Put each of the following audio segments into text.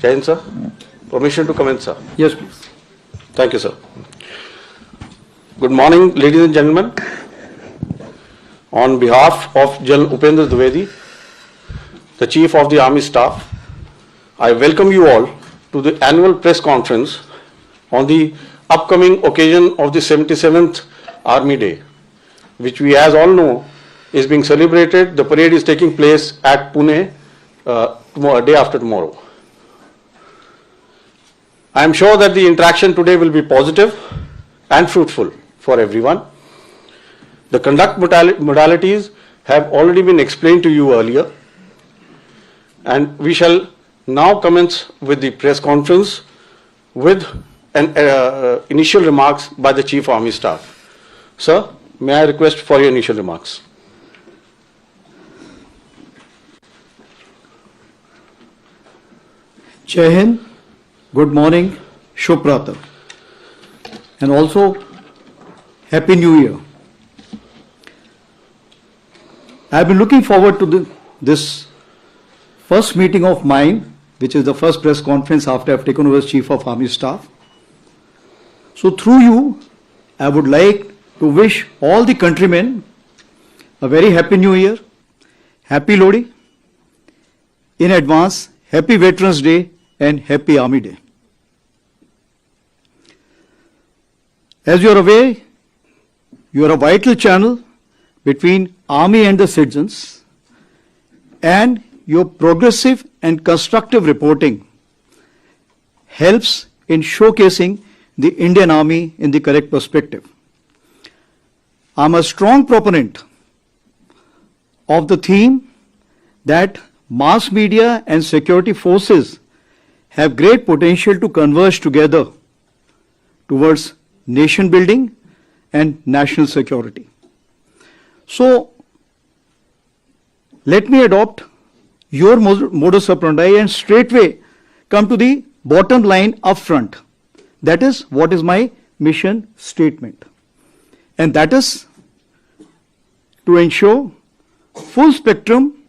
Jain, sir. Permission to commence, sir. Yes, please. Thank you, sir. Good morning, ladies and gentlemen. On behalf of General Upendra Dwivedi, the Chief of the Army Staff, I welcome you all to the annual press conference on the upcoming occasion of the 77th Army Day, which we as all know is being celebrated. The parade is taking place at Pune day after tomorrow. I am sure that the interaction today will be positive and fruitful for everyone. The conduct modalities have already been explained to you earlier, and we shall now commence with the press conference with an initial remarks by the Chief Army Staff. Sir, may I request for your initial remarks? Jai Hind, good morning, Shubh Pratah, and also Happy New Year. I have been looking forward to this first meeting of mine, which is the first press conference after I have taken over as Chief of Army Staff. So through you, I would like to wish all the countrymen a very Happy New Year, Happy Lodi, in advance, Happy Veterans Day and Happy Army Day. As you are aware, you are a vital channel between Army and the citizens, and your progressive and constructive reporting helps in showcasing the Indian Army in the correct perspective. I am a strong proponent of the theme that mass media and security forces have great potential to converge together towards nation building and national security. So, let me adopt your modus operandi and straightway come to the bottom line up front. That is what is my mission statement. And that is to ensure full spectrum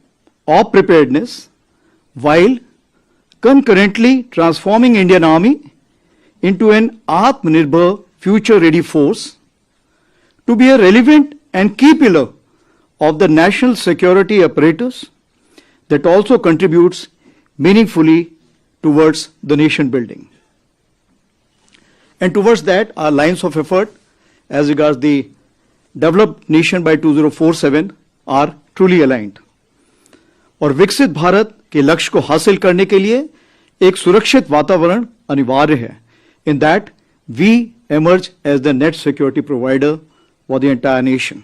of preparedness while concurrently transforming Indian Army into an Atmanirbhar future-ready force to be a relevant and key pillar of the national security apparatus that also contributes meaningfully towards the nation building. And towards that, our lines of effort as regards the developed nation by 2047 are truly aligned. और विकसित भारत के लक्ष्य को हासिल करने के लिए एक सुरक्षित वातावरण अनिवार्य है. In that, we emerge as the net security provider for the entire nation.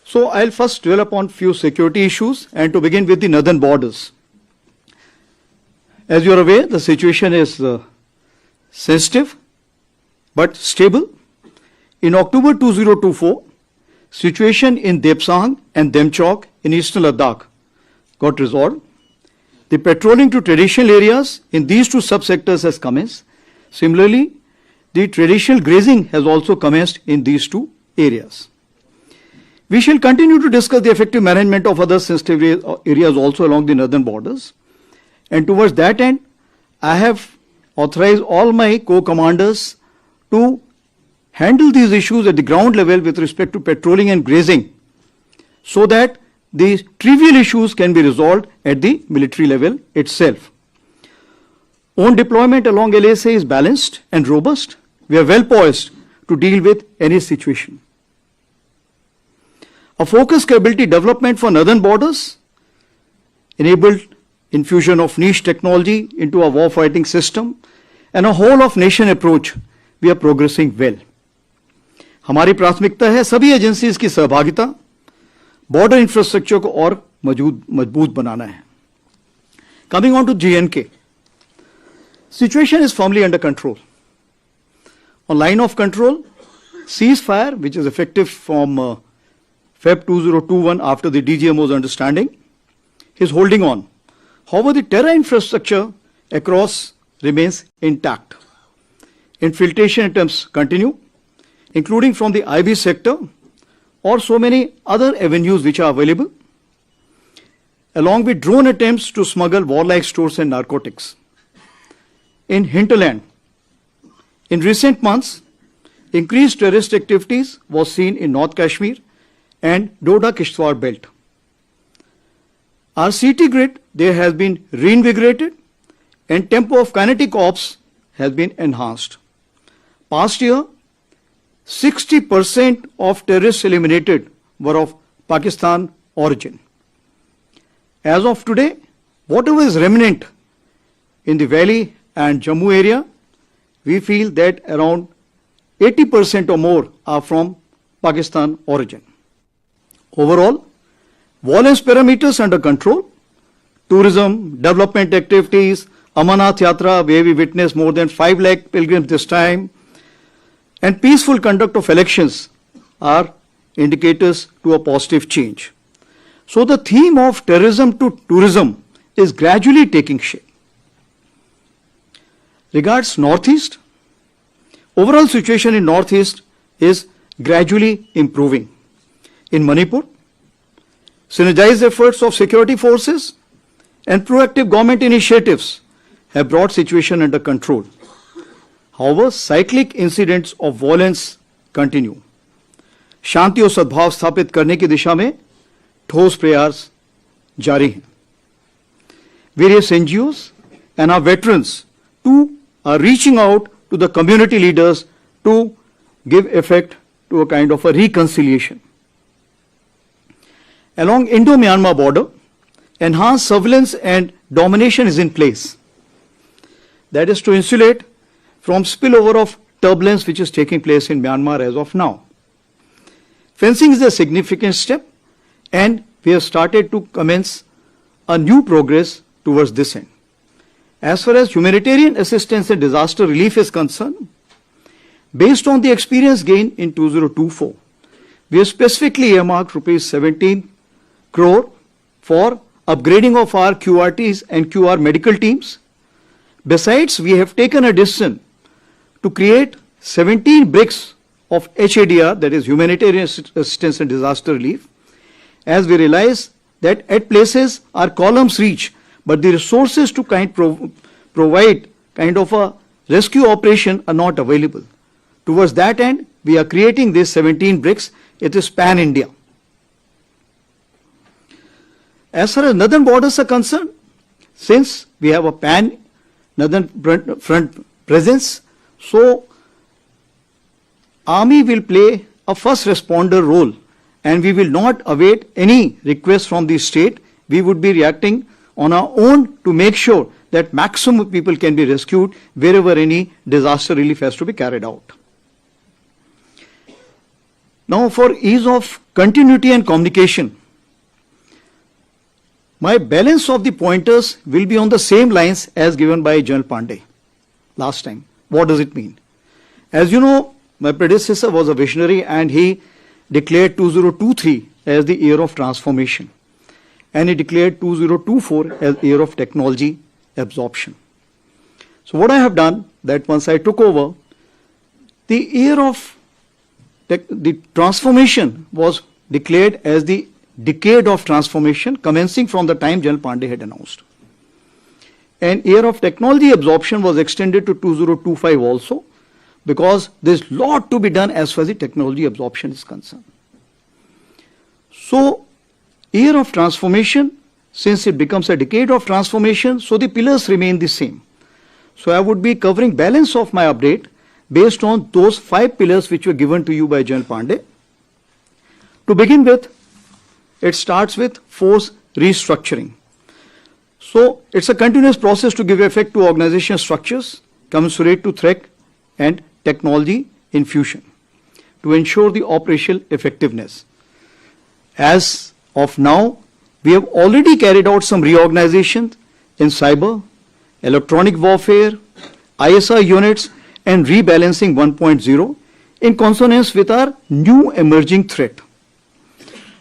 So I'll first dwell upon few security issues, and to begin with the northern borders. As you are aware, the situation is sensitive but stable. In October 2024, situation in Depsang and Demchok in eastern Ladakh got resolved. The patrolling to traditional areas in these two subsectors has commenced. Similarly, the traditional grazing has also commenced in these two areas. We shall continue to discuss the effective management of other sensitive areas also along the northern borders. And towards that end, I have authorized all my co-commanders to handle these issues at the ground level with respect to patrolling and grazing, so that these trivial issues can be resolved at the military level itself. Own deployment along LSA is balanced and robust. We are well poised to deal with any situation. A focused capability development for northern borders enabled infusion of niche technology into our war-fighting system and a whole of nation approach. We are progressing well. हमारी प्राथमिकता है सभी agencies की सहभागिता, border infrastructure को और मजबूत बनाना है. Coming on to J&K, situation is firmly under control. On line of control, ceasefire, which is effective from Feb 2021 after the DGMO's understanding, is holding on. However, the terror infrastructure across remains intact. Infiltration attempts continue, including from the IB sector or so many other avenues which are available. along with drone attempts to smuggle warlike stores and narcotics. In hinterland, in recent months, increased terrorist activities was seen in North Kashmir and Doda-Kishtwar belt. Our CT grid there has been reinvigorated and tempo of kinetic ops has been enhanced. Past year, 60% of terrorists eliminated were of Pakistan origin. As of today, whatever is remnant in the valley and Jammu area, we feel that around 80% or more are from Pakistan origin. Overall, violence parameters under control, tourism, development activities, Amarnath Yatra, where we witnessed more than 5 lakh pilgrims this time, and peaceful conduct of elections are indicators to a positive change. So the theme of terrorism to tourism is gradually taking shape. Regards Northeast, overall situation in Northeast is gradually improving. In Manipur, synergized efforts of security forces and proactive government initiatives have brought situation under control. However, cyclic incidents of violence continue. शांति और सद्भाव स्थापित करने की दिशा में ठोस प्रयास जारी हैं. Various NGOs and our veterans too are reaching out to the community leaders to give effect to a kind of a reconciliation. Along Indo-Myanmar border, enhanced surveillance and domination is in place. That is to insulate from spillover of turbulence which is taking place in Myanmar as of now. Fencing is a significant step and we have started to commence a new progress towards this end. As far as humanitarian assistance and disaster relief is concerned, based on the experience gained in 2024, we have specifically earmarked rupees 17 crore for upgrading of our QRTs and QR medical teams. Besides, we have taken a decision to create 17 bricks of HADR, that is humanitarian assistance and disaster relief, as we realize that at places our columns reach, but the resources to provide kind of a rescue operation are not available. Towards that end, we are creating these 17 bricks. It is pan-India. As far as northern borders are concerned, since we have a pan-northern front presence, so Army will play a first responder role and we will not await any request from the state. We would be reacting on our own to make sure that maximum people can be rescued wherever any disaster relief has to be carried out. Now, for ease of continuity and communication, my balance of the pointers will be on the same lines as given by General Pandey last time. What does it mean? As you know, my predecessor was a visionary and he declared 2023 as the year of transformation. And he declared 2024 as year of technology absorption. So what I have done, that once I took over, the year of the transformation was declared as the decade of transformation commencing from the time General Pandey had announced. And year of technology absorption was extended to 2025 also, because there's lot to be done as far as the technology absorption is concerned. So, year of transformation, since it becomes a decade of transformation, so the pillars remain the same. So I would be covering balance of my update based on those 5 pillars which were given to you by General Pandey. To begin with, it starts with force restructuring. So it's a continuous process to give effect to organization structures commensurate to threat and technology infusion to ensure the operational effectiveness. As of now, we have already carried out some reorganization in cyber, electronic warfare, ISR units and rebalancing 1.0 in consonance with our new emerging threat.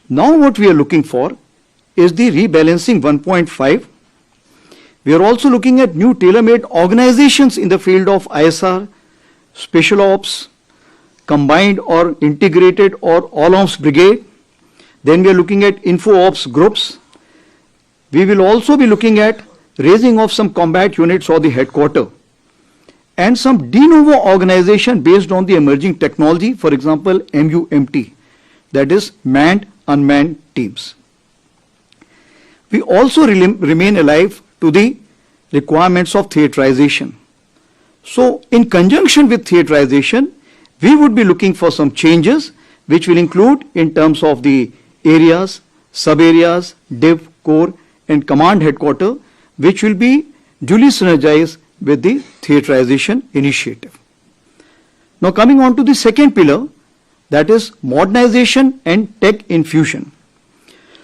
Now what we are looking for is the rebalancing 1.5. We are also looking at new tailor-made organizations in the field of ISR, special ops, combined or integrated or all ops brigade. Then we are looking at info ops groups, We will also be looking at raising of some combat units or the headquarter and some de novo organization based on the emerging technology, for example, MUMT, that is manned unmanned teams. We also remain alive to the requirements of theaterization. So in conjunction with theaterization, we would be looking for some changes which will include in terms of the areas, sub-areas, div, core and command headquarter, which will be duly synergized with the theaterization initiative. Now coming on to the second pillar, that is modernization and tech infusion.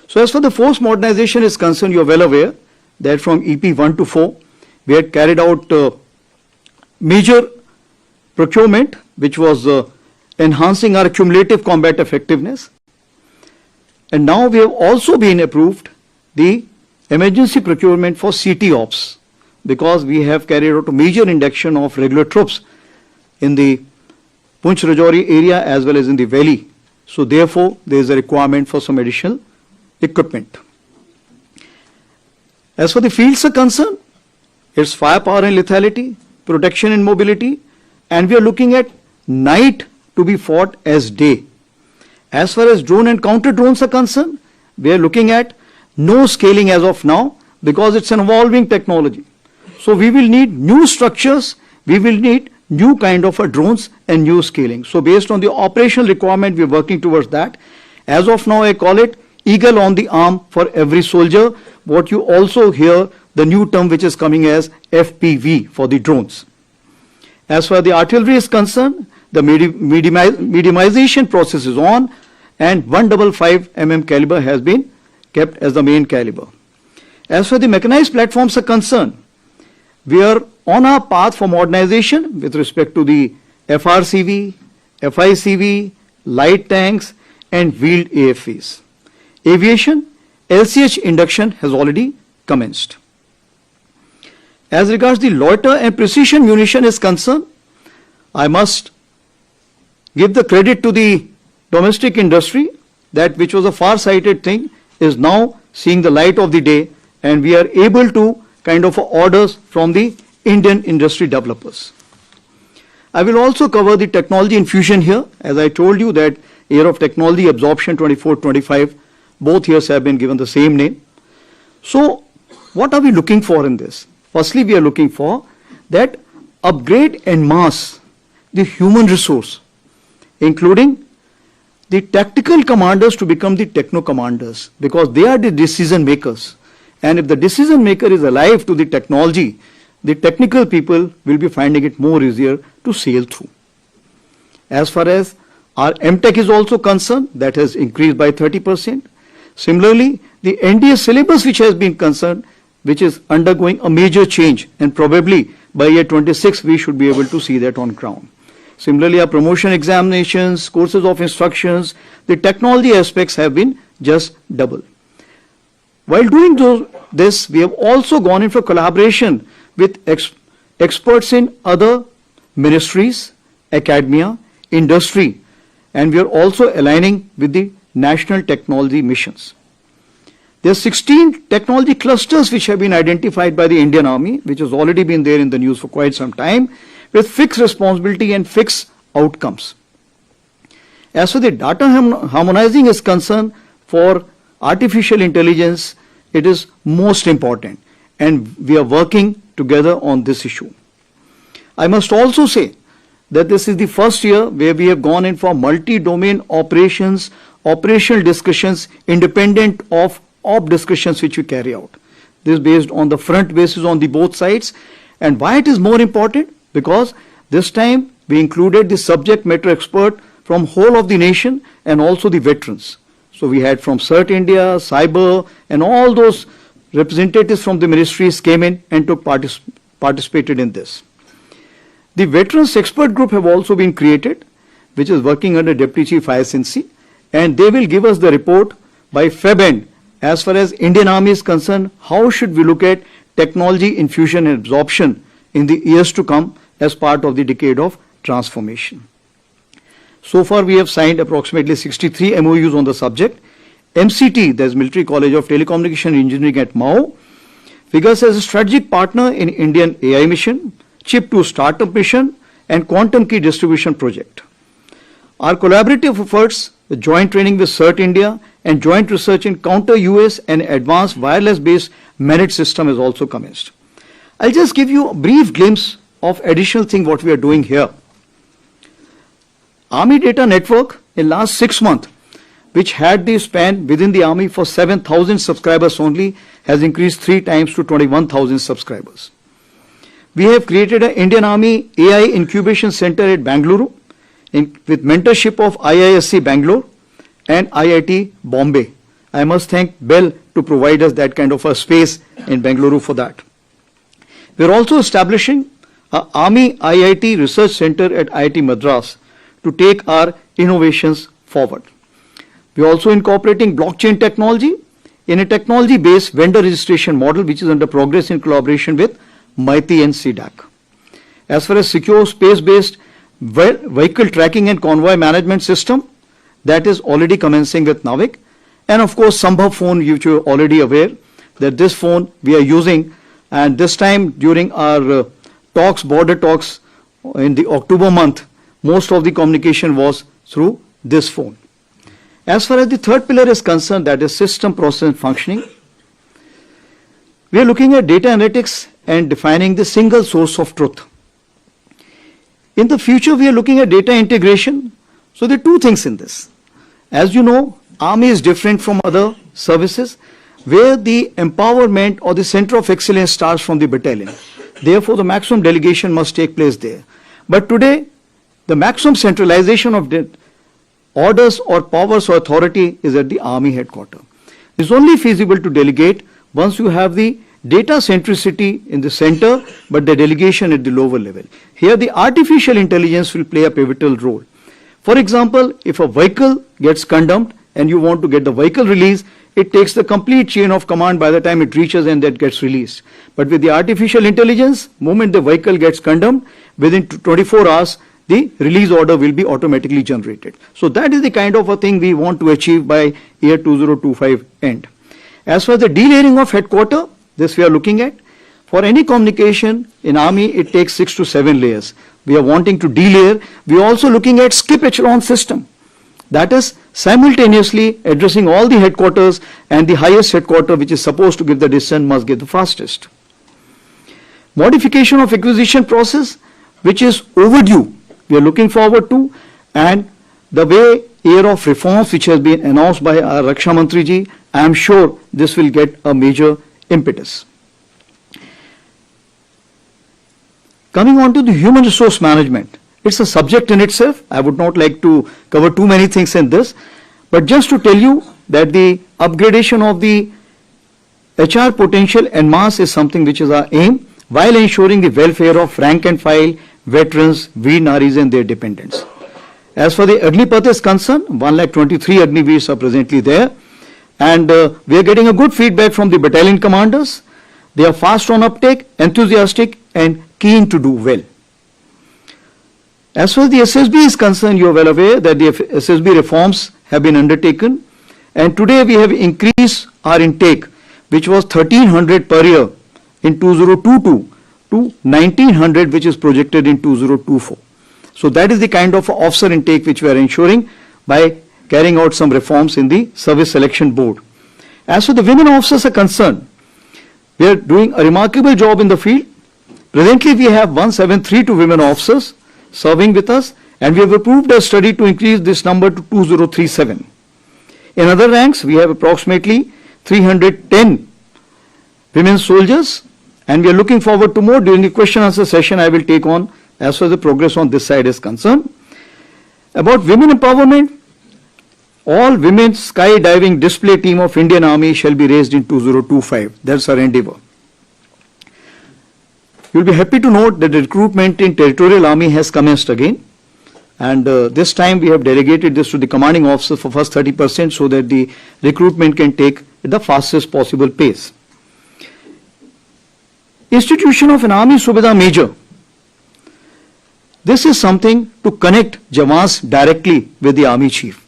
So as far the force modernization is concerned, you are well aware that from EP 1 to 4, we had carried out major procurement, which was enhancing our cumulative combat effectiveness. And now we have also been approved the emergency procurement for CT ops, because we have carried out a major induction of regular troops in the Punch Rajouri area as well as in the valley. So therefore, there is a requirement for some additional equipment. As for the fields are concerned, it's firepower and lethality, protection and mobility, and we are looking at night to be fought as day. As far as drone and counter drones are concerned, we are looking at no scaling as of now because it's an evolving technology. So we will need new structures, we will need new kind of drones and new scaling. So based on the operational requirement, we are working towards that. As of now, I call it eagle on the arm for every soldier. What you also hear, the new term which is coming as FPV for the drones. As far as the artillery is concerned, the mediumization process is on and 155 mm caliber has been kept as the main caliber. As far as the mechanized platforms are concerned, we are on our path for modernization with respect to the FRCV, FICV, light tanks and wheeled AFVs. Aviation, LCH induction has already commenced. As regards the loiter and precision munition is concerned, I must give the credit to the domestic industry that which was a far-sighted thing is now seeing the light of the day, and we are able to kind of orders from the Indian industry developers. I will also cover the technology infusion here. As I told you that year of technology absorption 24-25, both years have been given the same name. So what are we looking for in this? Firstly, we are looking for that upgrade and mass the human resource, including the tactical commanders to become the techno commanders, because they are the decision makers. And if the decision maker is alive to the technology, the technical people will be finding it more easier to sail through. As far as our MTech is also concerned, that has increased by 30%. Similarly, the NDA syllabus which has been concerned, which is undergoing a major change, and probably by year 26 we should be able to see that on ground. Similarly, our promotion examinations, courses of instructions, the technology aspects have been just double. While doing this, we have also gone in for collaboration with experts in other ministries, academia, industry, and we are also aligning with the national technology missions. There are 16 technology clusters which have been identified by the Indian Army, which has already been there in the news for quite some time, with fixed responsibility and fixed outcomes. As for the data harmonizing is concerned, for artificial intelligence, it is most important, and we are working together on this issue. I must also say that this is the first year where we have gone in for multi-domain operations, operational discussions independent of op discussions which we carry out. This is based on the front basis on the both sides. And why it is more important? Because this time we included the subject matter expert from whole of the nation and also the veterans. So we had from CERT India, Cyber, and all those representatives from the ministries came in and participated in this. The veterans expert group have also been created, which is working under Deputy Chief ISNC, and they will give us the report by Feb end. As far as Indian Army is concerned, how should we look at technology infusion and absorption in the years to come as part of the decade of transformation. So far we have signed approximately 63 MOUs on the subject, MCT, that's Military College of Telecommunication Engineering at Mao, figures as a strategic partner in Indian AI mission, Chip 2 startup mission, and quantum key distribution project. Our collaborative efforts, the joint training with CERT India and joint research in counter-US and advanced wireless-based managed system has also commenced. I'll just give you a brief glimpse of additional thing what we are doing here. Army Data Network in last 6 months, which had the span within the Army for 7,000 subscribers only, has increased 3 times to 21,000 subscribers. We have created an Indian Army AI Incubation Center at Bangalore with mentorship of IISc Bangalore and IIT Bombay. I must thank Bell to provide us that kind of a space in Bangalore for that. We are also establishing an Army IIT Research Center at IIT Madras to take our innovations forward. We are also incorporating blockchain technology in a technology-based vendor registration model which is under progress in collaboration with MITI and CDAC. As far as secure space-based vehicle tracking and convoy management system, that is already commencing with NAVIC. And of course, Sambhav phone, which you are already aware that this phone we are using, and this time during our border talks in the October month, most of the communication was through this phone. As far as the third pillar is concerned, that is system, process and functioning, we are looking at data analytics and defining the single source of truth. In the future, we are looking at data integration. So there are 2 things in this. As you know, Army is different from other services where the empowerment or the center of excellence starts from the battalion. Therefore, the maximum delegation must take place there. But today, the maximum centralization of the orders or powers or authority is at the Army headquarters. It's only feasible to delegate once you have the data centricity in the center, but the delegation at the lower level. Here, the artificial intelligence will play a pivotal role. For example, if a vehicle gets condemned and you want to get the vehicle released, it takes the complete chain of command by the time it reaches and that gets released. But with the artificial intelligence, moment the vehicle gets condemned, within 24 hours, the release order will be automatically generated. So that is the kind of a thing we want to achieve by year 2025 end. As for the delayering of headquarters, this we are looking at. For any communication in Army, it takes 6 to 7 layers. We are wanting to delayer. We are also looking at skip echelon system. That is simultaneously addressing all the headquarters, and the highest headquarter which is supposed to give the decision must give the fastest. Modification of acquisition process, which is overdue, we are looking forward to, and the way year of reforms which has been announced by our Raksha Mantri ji, I am sure this will get a major impetus. Coming on to the human resource management, it's a subject in itself. I would not like to cover too many things in this, but just to tell you that the upgradation of the HR potential en masse is something which is our aim, while ensuring the welfare of rank and file, veterans, Veer Naris and their dependents. As for the Agnipath is concerned, 123 Agniveers are presently there, and we are getting a good feedback from the battalion commanders. They are fast on uptake, enthusiastic and keen to do well. As far as the SSB is concerned, you are well aware that the SSB reforms have been undertaken, and today we have increased our intake, which was 1300 per year in 2022 to 1900, which is projected in 2024. So that is the kind of officer intake which we are ensuring by carrying out some reforms in the service selection board. As for the women officers are concerned, we are doing a remarkable job in the field. Presently, we have 1732 women officers serving with us, and we have approved a study to increase this number to 2037. In other ranks, we have approximately 310 women soldiers, and we are looking forward to more. During the question answer session, I will take on as far as the progress on this side is concerned. About women empowerment, all women's skydiving display team of Indian Army shall be raised in 2025. That's our endeavor. You'll be happy to note that the recruitment in Territorial Army has commenced again. And this time we have delegated this to the commanding officer for first 30% so that the recruitment can take at the fastest possible pace. Institution of an Army Subedar Major. This is something to connect Jawans directly with the Army Chief.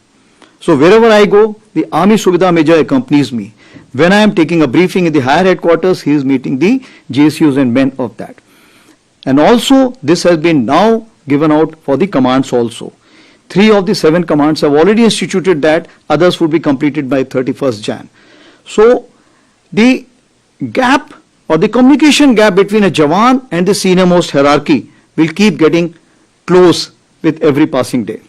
So wherever I go, the Army Subhida Major accompanies me. When I am taking a briefing in the higher headquarters, he is meeting the JSUs and men of that. And also, this has been now given out for the commands also. 3 of the 7 commands have already instituted that, others would be completed by 31st Jan. So, the gap or the communication gap between a Jawan and the senior most hierarchy will keep getting close with every passing day.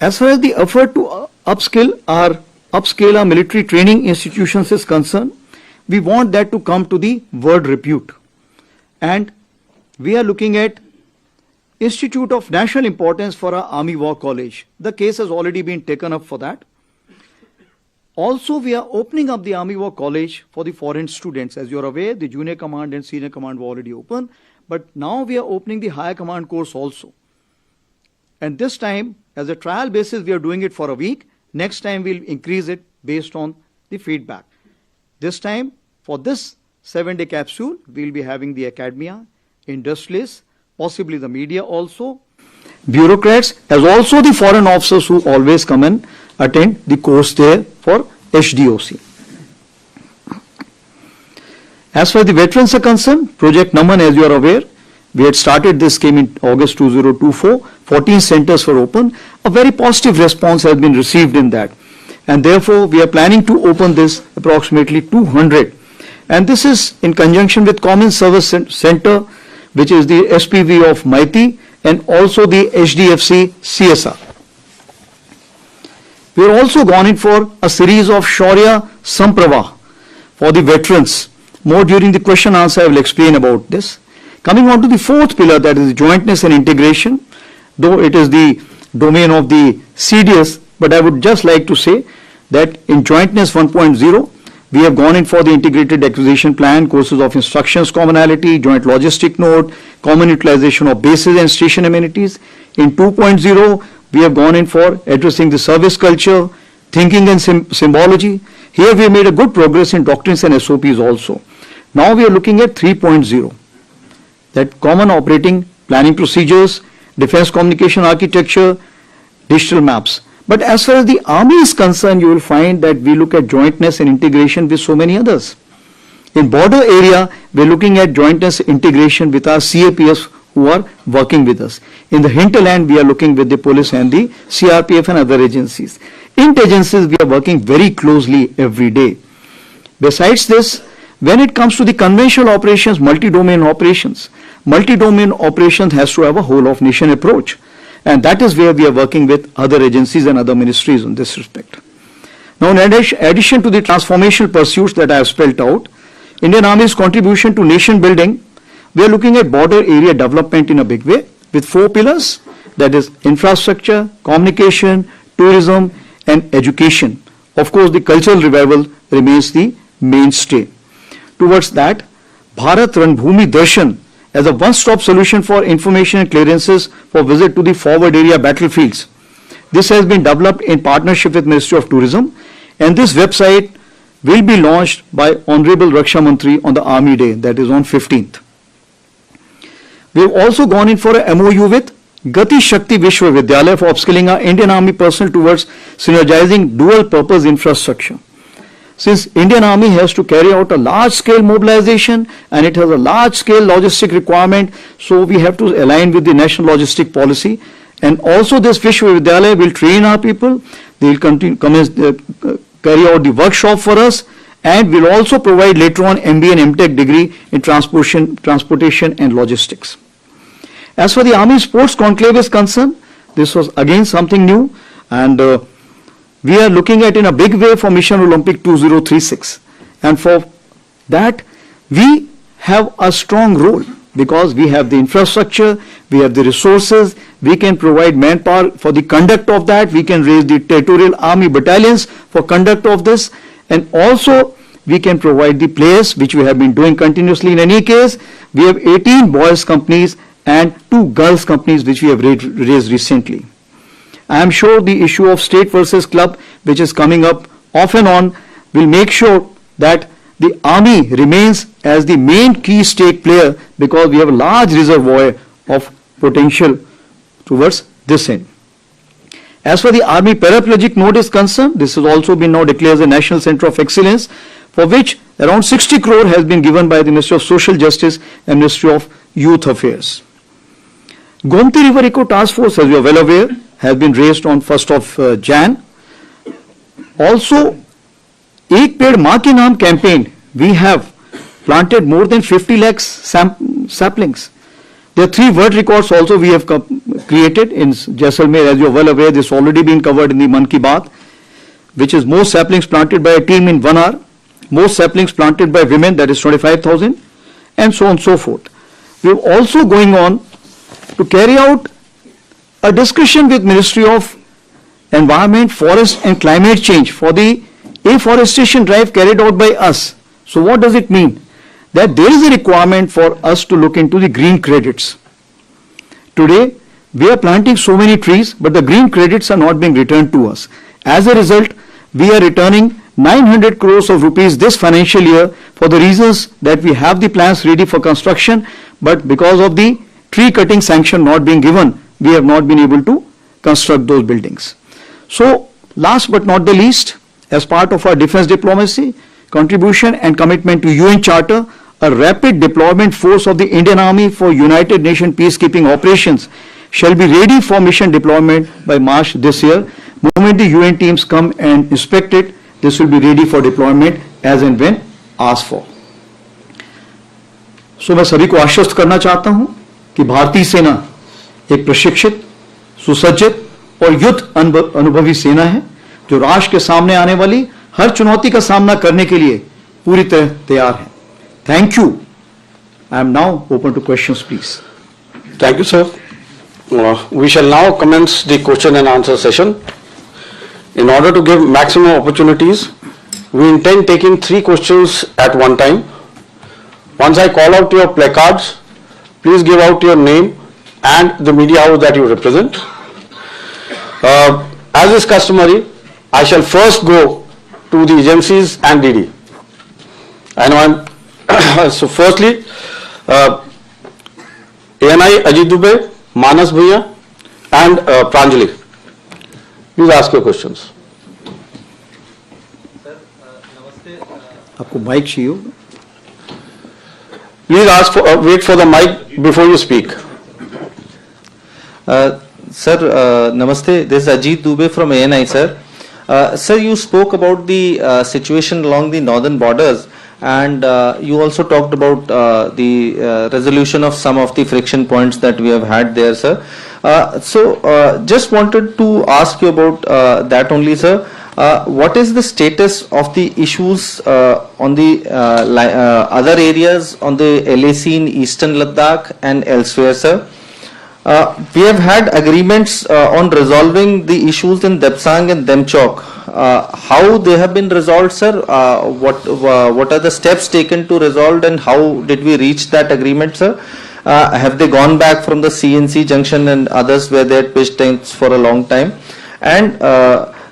As far as the effort to upscale our military training institutions is concerned, we want that to come to the world repute. And we are looking at Institute of National Importance for our Army War College. The case has already been taken up for that. Also, we are opening up the Army War College for the foreign students. As you are aware, the junior command and senior command were already open, but now we are opening the higher command course also. And this time, as a trial basis, we are doing it for a week. Next time, we'll increase it based on the feedback. This time, for this 7-day capsule, we'll be having the academia, industrialists, possibly the media also, bureaucrats, as also the foreign officers who always come and attend the course there for HDOC. As far as the veterans are concerned, Project Naman, as you are aware, we had started this scheme in August 2024. 14 centers were open. A very positive response has been received in that. And therefore, we are planning to open this approximately 200. And this is in conjunction with Common Service Center, which is the SPV of Maiti, and also the HDFC CSR. We are also gone in for a series of Shaurya Samprava for the veterans. More during the question answer, I will explain about this. Coming on to the 4th pillar, that is jointness and integration, though it is the domain of the CDS, but I would just like to say that in Jointness 1.0, we have gone in for the integrated acquisition plan, courses of instructions commonality, joint logistic node, common utilization of bases and station amenities. In 2.0, we have gone in for addressing the service culture, thinking and symbology. Here we have made a good progress in doctrines and SOPs also. Now we are looking at 3.0, that common operating planning procedures, defense communication architecture, digital maps. But as far as the army is concerned, you will find that we look at jointness and integration with so many others. In border area, we are looking at jointness integration with our CAPS who are working with us. In the hinterland, we are looking with the police and the CRPF and other agencies. Inter-agencies, we are working very closely every day. Besides this, when it comes to the conventional operations, multi-domain operations has to have a whole of nation approach. And that is where we are working with other agencies and other ministries in this respect. Now, in addition to the transformational pursuits that I have spelled out, Indian Army's contribution to nation building, we are looking at border area development in a big way with 4 pillars, that is infrastructure, communication, tourism, and education. Of course, the cultural revival remains the mainstay. Towards that, Bharat Ranbhumi Darshan as a one-stop solution for information and clearances for visit to the forward area battlefields. This has been developed in partnership with Ministry of Tourism, and this website will be launched by Honorable Raksha Mantri on the Army Day, that is on 15th. We have also gone in for a MOU with Gati Shakti Vishwavidyalaya for upskilling our Indian Army personnel towards synergizing dual-purpose infrastructure. Since Indian Army has to carry out a large-scale mobilization and it has a large-scale logistic requirement, so we have to align with the national logistic policy. And also this Vishwavidyalaya will train our people. They will carry out the workshop for us, and will also provide later on MBA and MTech degree in transportation and logistics. As for the Army Sports Conclave is concerned, this was again something new, and we are looking at in a big way for Mission Olympic 2036. And for that, we have a strong role because we have the infrastructure, we have the resources, we can provide manpower for the conduct of that, we can raise the territorial army battalions for conduct of this, and also we can provide the players, which we have been doing continuously. In any case, we have 18 boys companies and 2 girls companies which we have raised recently. I am sure the issue of state versus club, which is coming up off and on, will make sure that the army remains as the main key stake player because we have a large reservoir of potential towards this end. As far the Army Paraplegic Node is concerned, this has also been now declared as a National Center of Excellence, for which around 60 crore has been given by the Ministry of Social Justice and Ministry of Youth Affairs. Gomti River Eco Task Force, as you are well aware, has been raised on 1st of Jan. Also, Ek Ped Maa Ke Naam campaign, we have planted more than 50 lakhs saplings. There are 3 world records also we have created in Jaisalmer. As you are well aware, this has already been covered in the Man Ki Baat, which is most saplings planted by a team in 1 hour, most saplings planted by women, that is 25,000, and so on and so forth. We are also going on to carry out a discussion with Ministry of Environment, Forest and Climate Change for the afforestation drive carried out by us. So what does it mean? That there is a requirement for us to look into the green credits. Today, we are planting so many trees, but the green credits are not being returned to us. As a result, we are returning 900 crores of rupees this financial year for the reasons that we have the plans ready for construction, but because of the tree cutting sanction not being given, we have not been able to construct those buildings. So, last but not the least, as part of our defense diplomacy, contribution and commitment to UN Charter, a rapid deployment force of the Indian Army for United Nations peacekeeping operations shall be ready for mission deployment by March this year. The moment the UN teams come and inspect it, this will be ready for deployment as and when asked for. So मैं सभी को आश्वस्त करना चाहता हूं कि भारतीय सेना एक प्रशिक्षित, सुसज्जित और युद्ध अनुभवी सेना है जो राष्ट्र के सामने आने वाली हर चुनौती का सामना करने के लिए पूरी तरह तैयार है. Thank you. I am now open to questions, please. Thank you, sir. We shall now commence the question and answer session. In order to give maximum opportunities, we intend taking 3 questions at one time. Once I call out your placards, please give out your name and the media house that you represent. As is customary, I shall first go to the agencies and DD. I know I'm so firstly, ANI Ajit Dubey, Manas Bhaiya and Pranjali. Please ask your questions. आपको mic चाहिए होगा? Please ask for wait for the mic before you speak. Sir, Namaste. This is Ajit Dubey from ANI, sir. Sir, you spoke about the situation along the northern borders, and you also talked about the resolution of some of the friction points that we have had there, sir. Just wanted to ask you about that only, sir. What is the status of the issues on the other areas on the LAC in Eastern Ladakh and elsewhere, sir? We have had agreements on resolving the issues in Depsang and Demchok. How they have been resolved, sir? What are the steps taken to resolve, and how did we reach that agreement, sir? Have they gone back from the CNC junction and others where they had pitched tents for a long time? And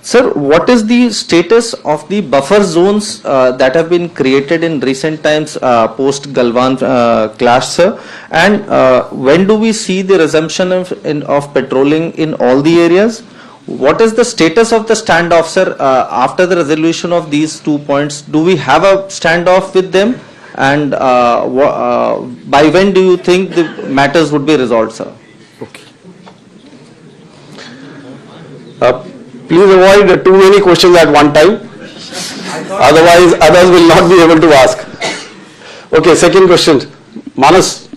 sir, what is the status of the buffer zones that have been created in recent times post Galwan clash, sir? And when do we see the resumption of patrolling in all the areas? What is the status of the standoff, sir, after the resolution of these 2 points? Do we have a standoff with them? And by when do you think the matters would be resolved, sir? Okay. Please avoid too many questions at one time. Otherwise, others will not be able to ask. Okay, second question. Manas.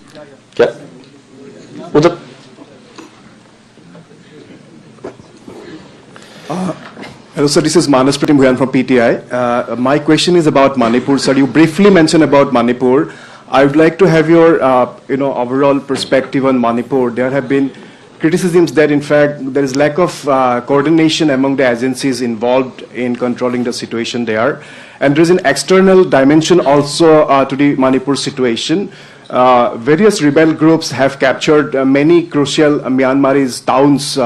Yeah. Udar. Hello, sir. This is Manas Pratim Bhuyan from PTI. My question is about Manipur, sir. You briefly mentioned about Manipur. I would like to have your, overall perspective on Manipur. There have been criticisms that, in fact, there is lack of coordination among the agencies involved in controlling the situation there. And there is an external dimension also to the Manipur situation. Various rebel groups have captured many crucial Myanmarese towns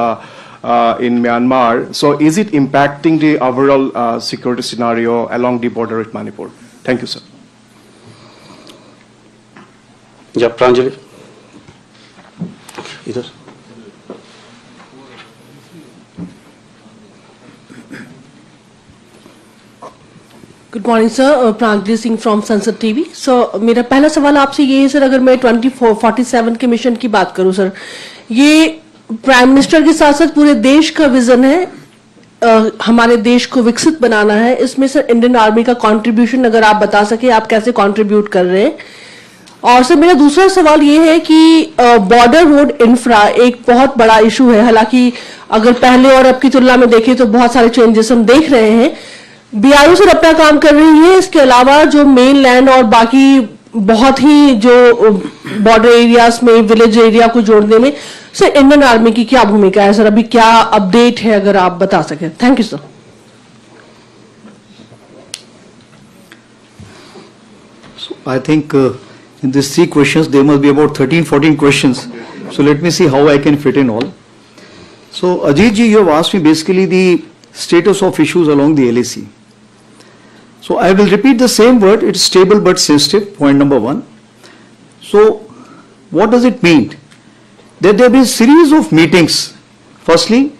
in Myanmar. So is it impacting the overall security scenario along the border with Manipur? Thank you, sir. Yeah, Pranjali. Either. Good morning sir, Pranjali Singh from संसद TV. Sir, मेरा पहला सवाल आपसे ये है sir, अगर मैं 2447 के मिशन की बात करूं सर, ये प्राइम मिनिस्टर के साथ साथ पूरे देश का विजन है, हमारे देश को विकसित बनाना है। इसमें सर इंडियन आर्मी का कंट्रीब्यूशन अगर आप बता सके, आप कैसे कंट्रीब्यूट कर रहे हैं। और सर मेरा दूसरा सवाल ये है कि बॉर्डर रोड इंफ्रा एक बहुत बड़ा इशू है। हालांकि अगर पहले और अब की तुलना में देखें तो बहुत सारे चेंजेस हम देख रहे हैं। बीआरओ सर अपना काम कर रही है, इसके अलावा जो मेन लैंड और बाकी बहुत ही जो बॉर्डर एरियाज में विलेज एरिया को जोड़ने में सर इंडियन आर्मी की क्या भूमिका है सर, अभी क्या अपडेट है अगर आप बता सकें। Thank you sir. I think in these 3 questions, there must be about 13, 14 questions. So let me see how I can fit in all. So Ajit ji, you have asked me basically the status of issues along the LAC. So I will repeat the same word, it's stable but sensitive, point number 1. So what does it mean? That there have been series of meetings. Firstly,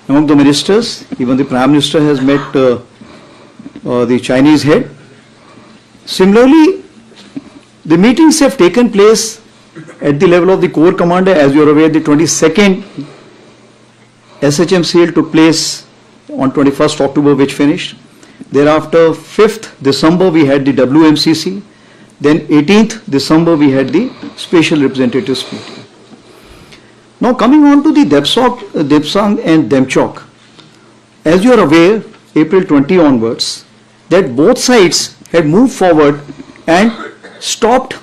among the ministers, even the Prime Minister has met the Chinese head. Similarly, the meetings have taken place at the level of the Corps Commander. As you are aware, the 22nd SHMCL took place on 21st October, which finished. Thereafter, 5th December, we had the WMCC. Then 18th December, we had the Special Representatives meeting. Now coming on to the Depsang and Demchok. As you are aware, April 20 onwards, that both sides had moved forward and stopped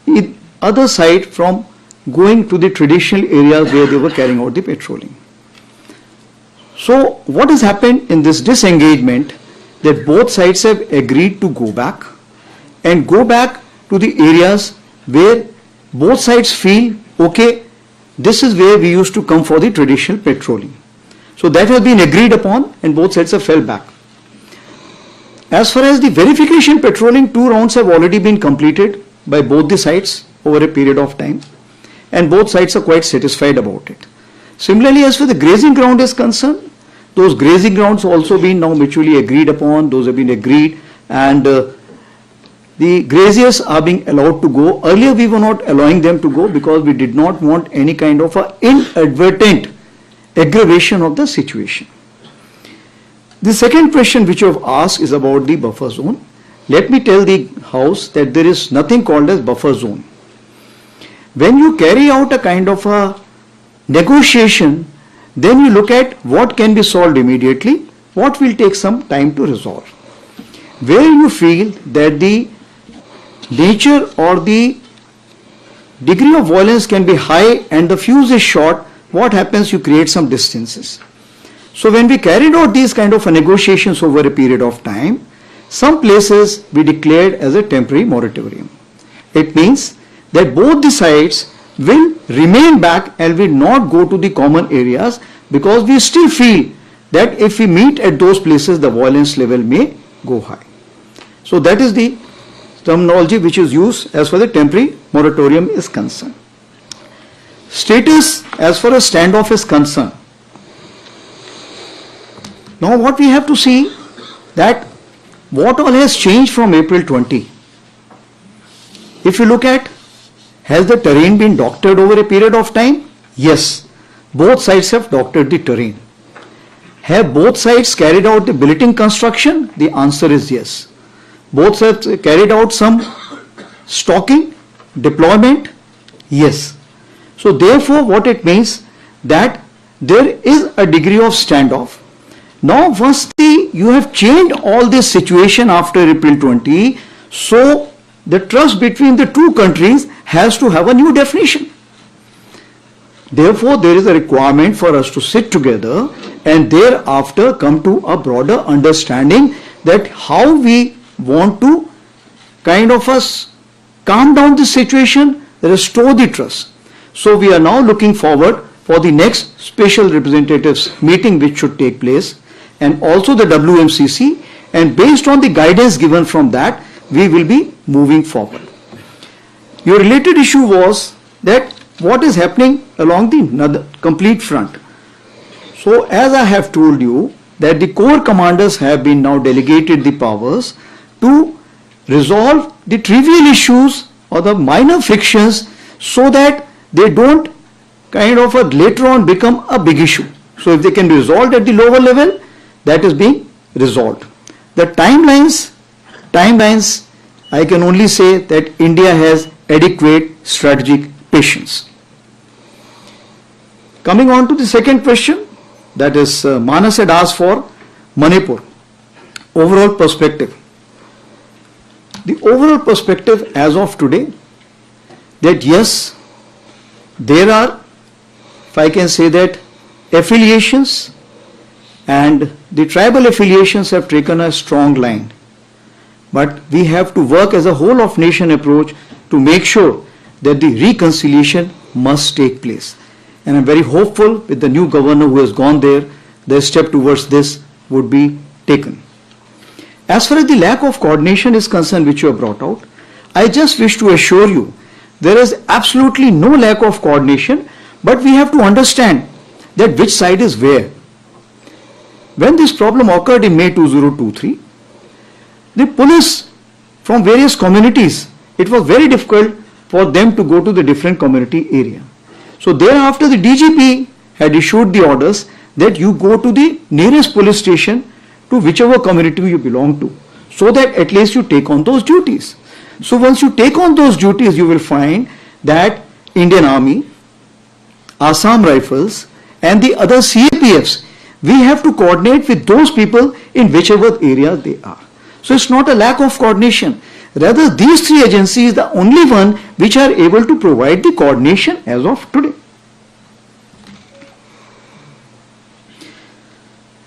the other side from going to the traditional areas where they were carrying out the patrolling. So what has happened in this disengagement, that both sides have agreed to go back to the areas where both sides feel, okay, this is where we used to come for the traditional patrolling. So that has been agreed upon and both sides have fell back. As far as the verification patrolling, 2 rounds have already been completed by both the sides over a period of time, and both sides are quite satisfied about it. Similarly, as far as the grazing ground is concerned, those grazing grounds also been now mutually agreed upon, those have been agreed, and the graziers are being allowed to go. Earlier we were not allowing them to go because we did not want any kind of a inadvertent aggravation of the situation. The second question which you have asked is about the buffer zone. Let me tell the House that there is nothing called as buffer zone. When you carry out a kind of a negotiation, then you look at what can be solved immediately, what will take some time to resolve. Where you feel that the nature or the degree of violence can be high and the fuse is short, what happens? You create some distances. So when we carried out these kind of negotiations over a period of time, some places we declared as a temporary moratorium. It means that both the sides will remain back and will not go to the common areas because we still feel that if we meet at those places, the violence level may go high. So that is the terminology which is used as far as the temporary moratorium is concerned. Status as far as standoff is concerned. Now what we have to see that what all has changed from April 20. If you look at, has the terrain been doctored over a period of time? Yes, both sides have doctored the terrain. Have both sides carried out the billeting construction? The answer is yes. Both sides carried out some stocking, deployment? Yes. So therefore what it means that there is a degree of standoff. Now once you have changed all this situation after April 20, so the trust between the two countries has to have a new definition. Therefore there is a requirement for us to sit together and thereafter come to a broader understanding that how we want to kind of calm down the situation, restore the trust. So we are now looking forward for the next special representatives meeting which should take place, and also the WMCC, and based on the guidance given from that, we will be moving forward. Your related issue was that what is happening along the complete front. So as I have told you that the Corps commanders have been now delegated the powers to resolve the trivial issues or the minor frictions so that they don't kind of later on become a big issue. So if they can be resolved at the lower level, that is being resolved. The timelines, I can only say that India has adequate strategic patience. Coming on to the second question, that is Manas had asked for Manipur, overall perspective. The overall perspective as of today, that yes, there are, if I can say that, affiliations, and the tribal affiliations have taken a strong line. But we have to work as a whole of nation approach to make sure that the reconciliation must take place. And I'm very hopeful with the new governor who has gone there, the step towards this would be taken. As far as the lack of coordination is concerned, which you have brought out, I just wish to assure you, there is absolutely no lack of coordination, but we have to understand that which side is where. When this problem occurred in May 2023, the police from various communities, it was very difficult for them to go to the different community area. So thereafter the DGP had issued the orders that you go to the nearest police station to whichever community you belong to, so that at least you take on those duties. So once you take on those duties, you will find that Indian Army, Assam Rifles and the other CAPFs, we have to coordinate with those people in whichever area they are. So it's not a lack of coordination. Rather, these three agencies are the only one which are able to provide the coordination as of today.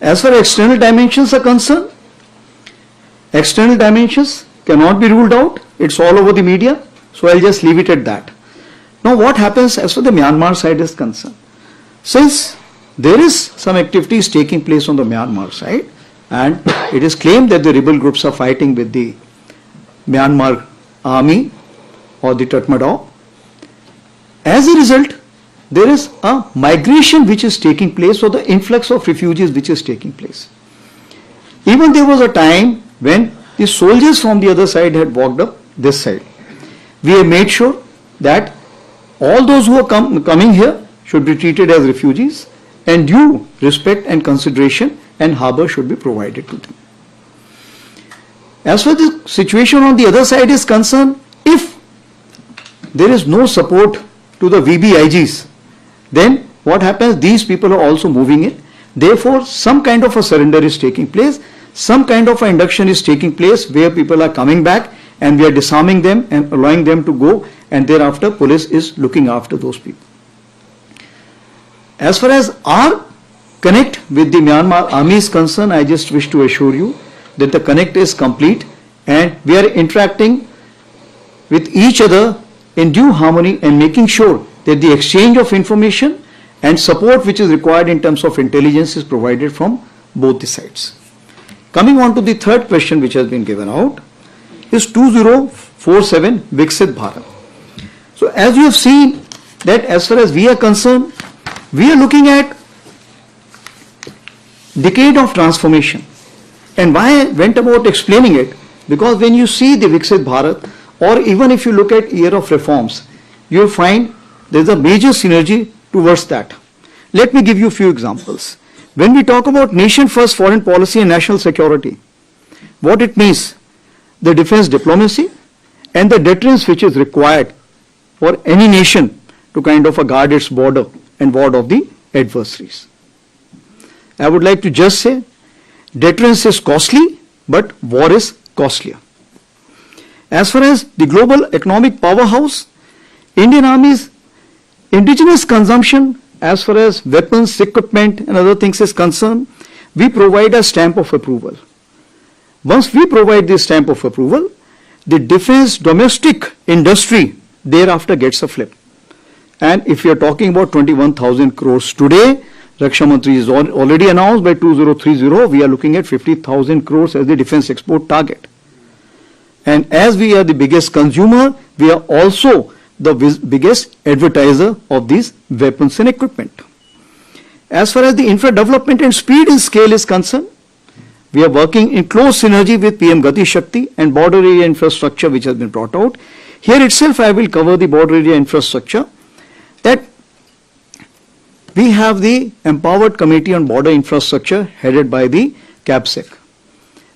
As far as external dimensions are concerned, external dimensions cannot be ruled out. It's all over the media. So I'll just leave it at that. Now what happens as far as the Myanmar side is concerned? Since there is some activities taking place on the Myanmar side, and it is claimed that the rebel groups are fighting with the Myanmar army or the Tatmadaw. As a result, there is a migration which is taking place, or the influx of refugees which is taking place. Even there was a time when the soldiers from the other side had walked up this side. We have made sure that all those who are coming here should be treated as refugees, and due respect and consideration and harbour should be provided to them. As far as the situation on the other side is concerned, if there is no support to the VBIGs, then what happens? These people are also moving in. Therefore, some kind of a surrender is taking place, some kind of an induction is taking place where people are coming back and we are disarming them and allowing them to go, and thereafter police is looking after those people. As far as our connect with the Myanmar army is concerned, I just wish to assure you that the connect is complete and we are interacting with each other in due harmony and making sure that the exchange of information and support which is required in terms of intelligence is provided from both the sides. Coming on to the third question which has been given out is 2047 Viksit Bharat. So as you have seen that as far as we are concerned, we are looking at decade of transformation. And why I went about explaining it? Because when you see the Viksit Bharat, or even if you look at year of reforms, you will find there is a major synergy towards that. Let me give you a few examples. When we talk about nation first foreign policy and national security, what it means, the defense diplomacy and the deterrence which is required for any nation to kind of guard its border and ward off the adversaries. I would like to just say, deterrence is costly, but war is costlier. As far as the global economic powerhouse, Indian Army's indigenous consumption as far as weapons, equipment and other things is concerned, we provide a stamp of approval. Once we provide this stamp of approval, the defense domestic industry thereafter gets a flip. And if you are talking about 21,000 crores today, Raksha Mantri is already announced by 2030, we are looking at 50,000 crores as the defense export target. And as we are the biggest consumer, we are also the biggest advertiser of these weapons and equipment. As far as the infra development and speed and scale is concerned, we are working in close synergy with PM Gati Shakti and border area infrastructure which has been brought out. Here itself I will cover the border area infrastructure. That we have the Empowered Committee on Border Infrastructure headed by the CAPSEC.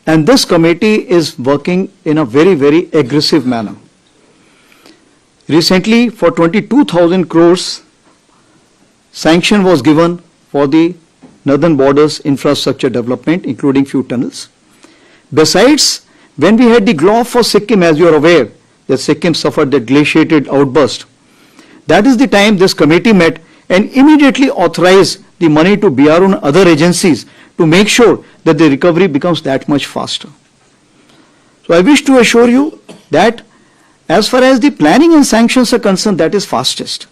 And this committee is working in a very, very aggressive manner. Recently, for 22,000 crores, sanction was given for the northern borders infrastructure development, including few tunnels. Besides, when we had the GLOF for Sikkim, as you are aware, that Sikkim suffered that glaciated outburst, that is the time this committee met and immediately authorized the money to BRO and other agencies to make sure that the recovery becomes that much faster. So I wish to assure you that as far as the planning and sanctions are concerned, that is fastest.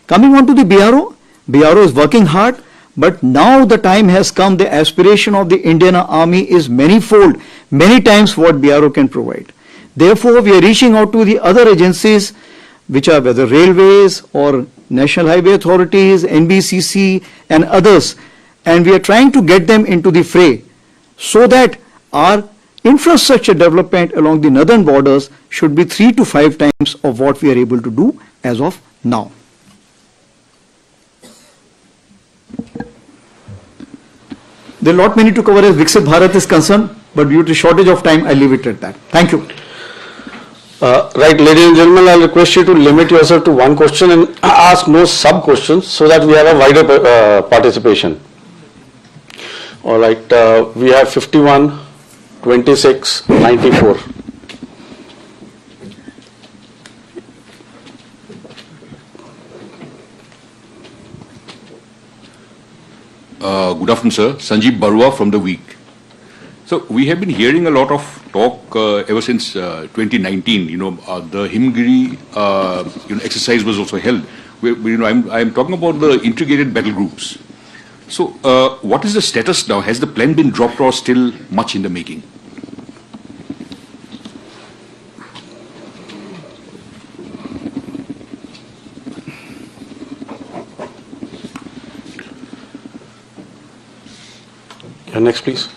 Coming on to the BRO, BRO is working hard, but now the time has come, the aspiration of the Indian Army is manifold, many times what BRO can provide. Therefore, we are reaching out to the other agencies, which are whether railways or National Highway Authorities, NBCC and others, and we are trying to get them into the fray so that our infrastructure development along the northern borders should be 3 to 5 times of what we are able to do as of now. There are a lot many to cover as Viksit Bharat is concerned, but due to shortage of time, I leave it at that. Thank you. Right, ladies and gentlemen, I'll request you to limit yourself to one question and ask no sub-questions so that we have a wider participation. All right, we have 51, 26, 94. Good afternoon, sir. Sanjeev Barua from The Week. So we have been hearing a lot of talk ever since 2019. The Himgiri exercise was also held. I'm talking about the integrated battle groups. So what is the status now? Has the plan been dropped or still much in the making? Next, please.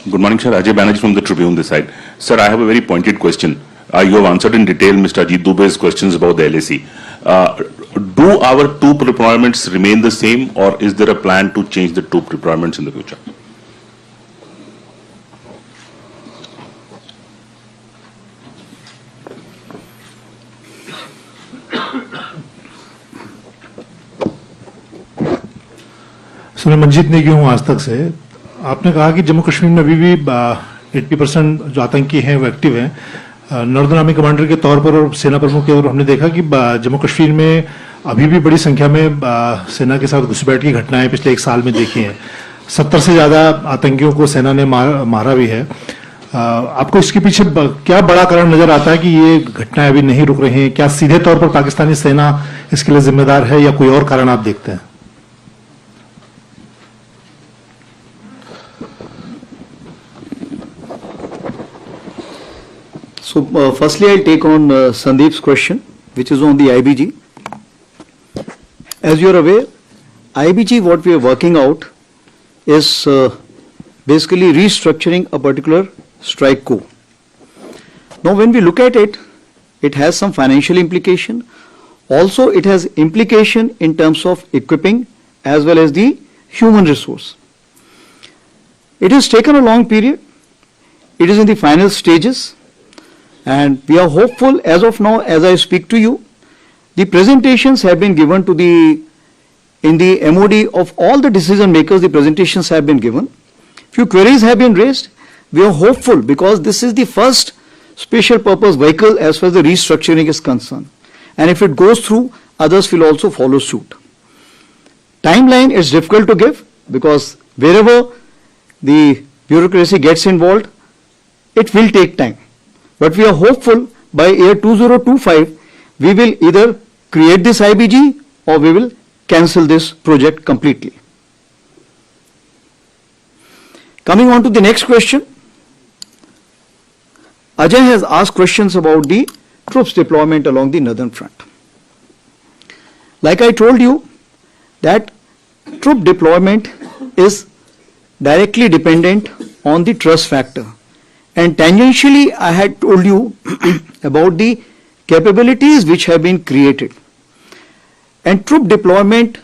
Good morning, sir. Ajay Banerjee from the Tribune this side. Sir, I have a very pointed question. You have answered in detail Mr. Ajit Dubey's questions about the LAC. Do our troop deployments remain the same, or is there a plan to change the troop deployments in the future? Sir मैं मंजीत नेगी हूँ आज तक से। आपने कहा कि जम्मू कश्मीर में अभी भी 80% जो आतंकी हैं वो एक्टिव हैं। नॉर्दर्न आर्मी कमांडर के तौर पर और सेना प्रमुख के तौर पर हमने देखा कि जम्मू कश्मीर में अभी भी बड़ी संख्या में सेना के साथ घुसपैठ की घटनाएं पिछले 1 साल में देखी हैं। 70 से ज़्यादा आतंकियों को सेना ने मारा भी है। आपको इसके पीछे क्या बड़ा कारण नजर आता है कि ये घटनाएं अभी नहीं रुक रही हैं? क्या सीधे तौर पर पाकिस्तानी सेना इसके लिए जिम्मेदार है या कोई और कारण आप देखते हैं? So, firstly, I'll take on Sandeep's question, which is on the IBG. As you're aware, IBG, what we are working out is basically restructuring a particular strike corps. Now, when we look at it, it has some financial implication. Also, it has implication in terms of equipping as well as the human resource. It has taken a long period. It is in the final stages. And we are hopeful as of now, as I speak to you, the presentations have been given to in the MOD of all the decision makers, the presentations have been given. Few queries have been raised. We are hopeful because this is the first special purpose vehicle as far as the restructuring is concerned. And if it goes through, others will also follow suit. Timeline is difficult to give because wherever the bureaucracy gets involved, it will take time. But we are hopeful by year 2025, we will either create this IBG or we will cancel this project completely. Coming on to the next question, Ajay has asked questions about the troops deployment along the northern front. Like I told you that troop deployment is directly dependent on the trust factor. And tangentially, I had told you about the capabilities which have been created. And troop deployment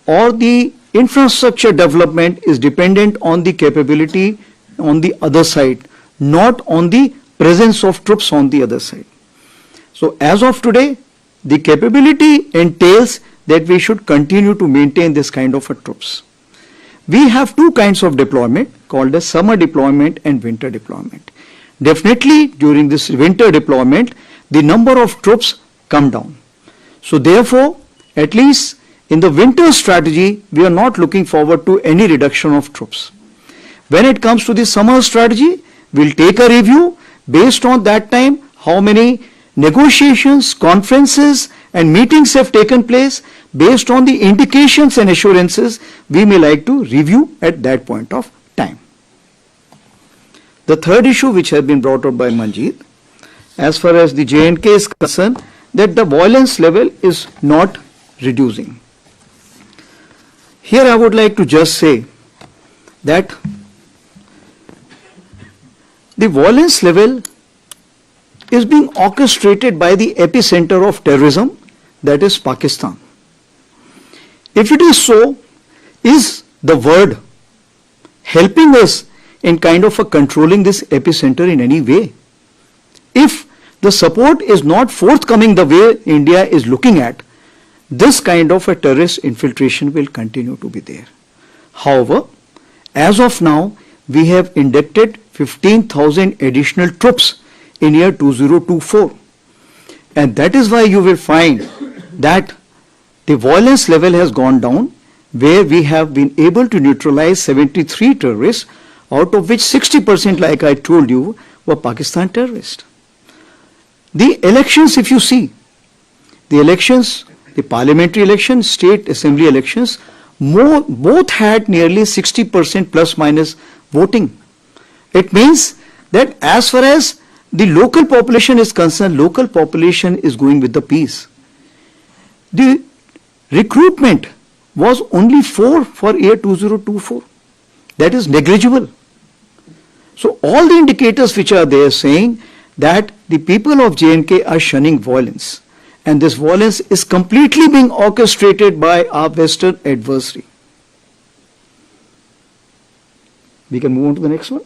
or the infrastructure development is dependent on the capability on the other side, not on the presence of troops on the other side. So as of today, the capability entails that we should continue to maintain this kind of a troops. We have two kinds of deployment called as summer deployment and winter deployment. Definitely during this winter deployment, the number of troops come down. So therefore, at least in the winter strategy, we are not looking forward to any reduction of troops. When it comes to the summer strategy, we'll take a review based on that time, how many negotiations, conferences and meetings have taken place. Based on the indications and assurances, we may like to review at that point of time. The third issue which has been brought up by Manjeet, as far as the J&K is concerned, that the violence level is not reducing. Here I would like to just say that the violence level is being orchestrated by the epicenter of terrorism, that is Pakistan. If it is so, is the word helping us in kind of a controlling this epicenter in any way? If the support is not forthcoming the way India is looking at, this kind of a terrorist infiltration will continue to be there. However, as of now, we have inducted 15,000 additional troops in year 2024. And that is why you will find that the violence level has gone down, where we have been able to neutralize 73 terrorists, out of which 60%, like I told you, were Pakistan terrorists. The elections, if you see, the elections, the parliamentary elections, state assembly elections, both had nearly 60% plus minus voting. It means that as far as the local population is concerned, local population is going with the peace. The recruitment was only 4 for year 2024. That is negligible. So all the indicators which are there saying that the people of J&K are shunning violence, and this violence is completely being orchestrated by our Western adversary. We can move on to the next one.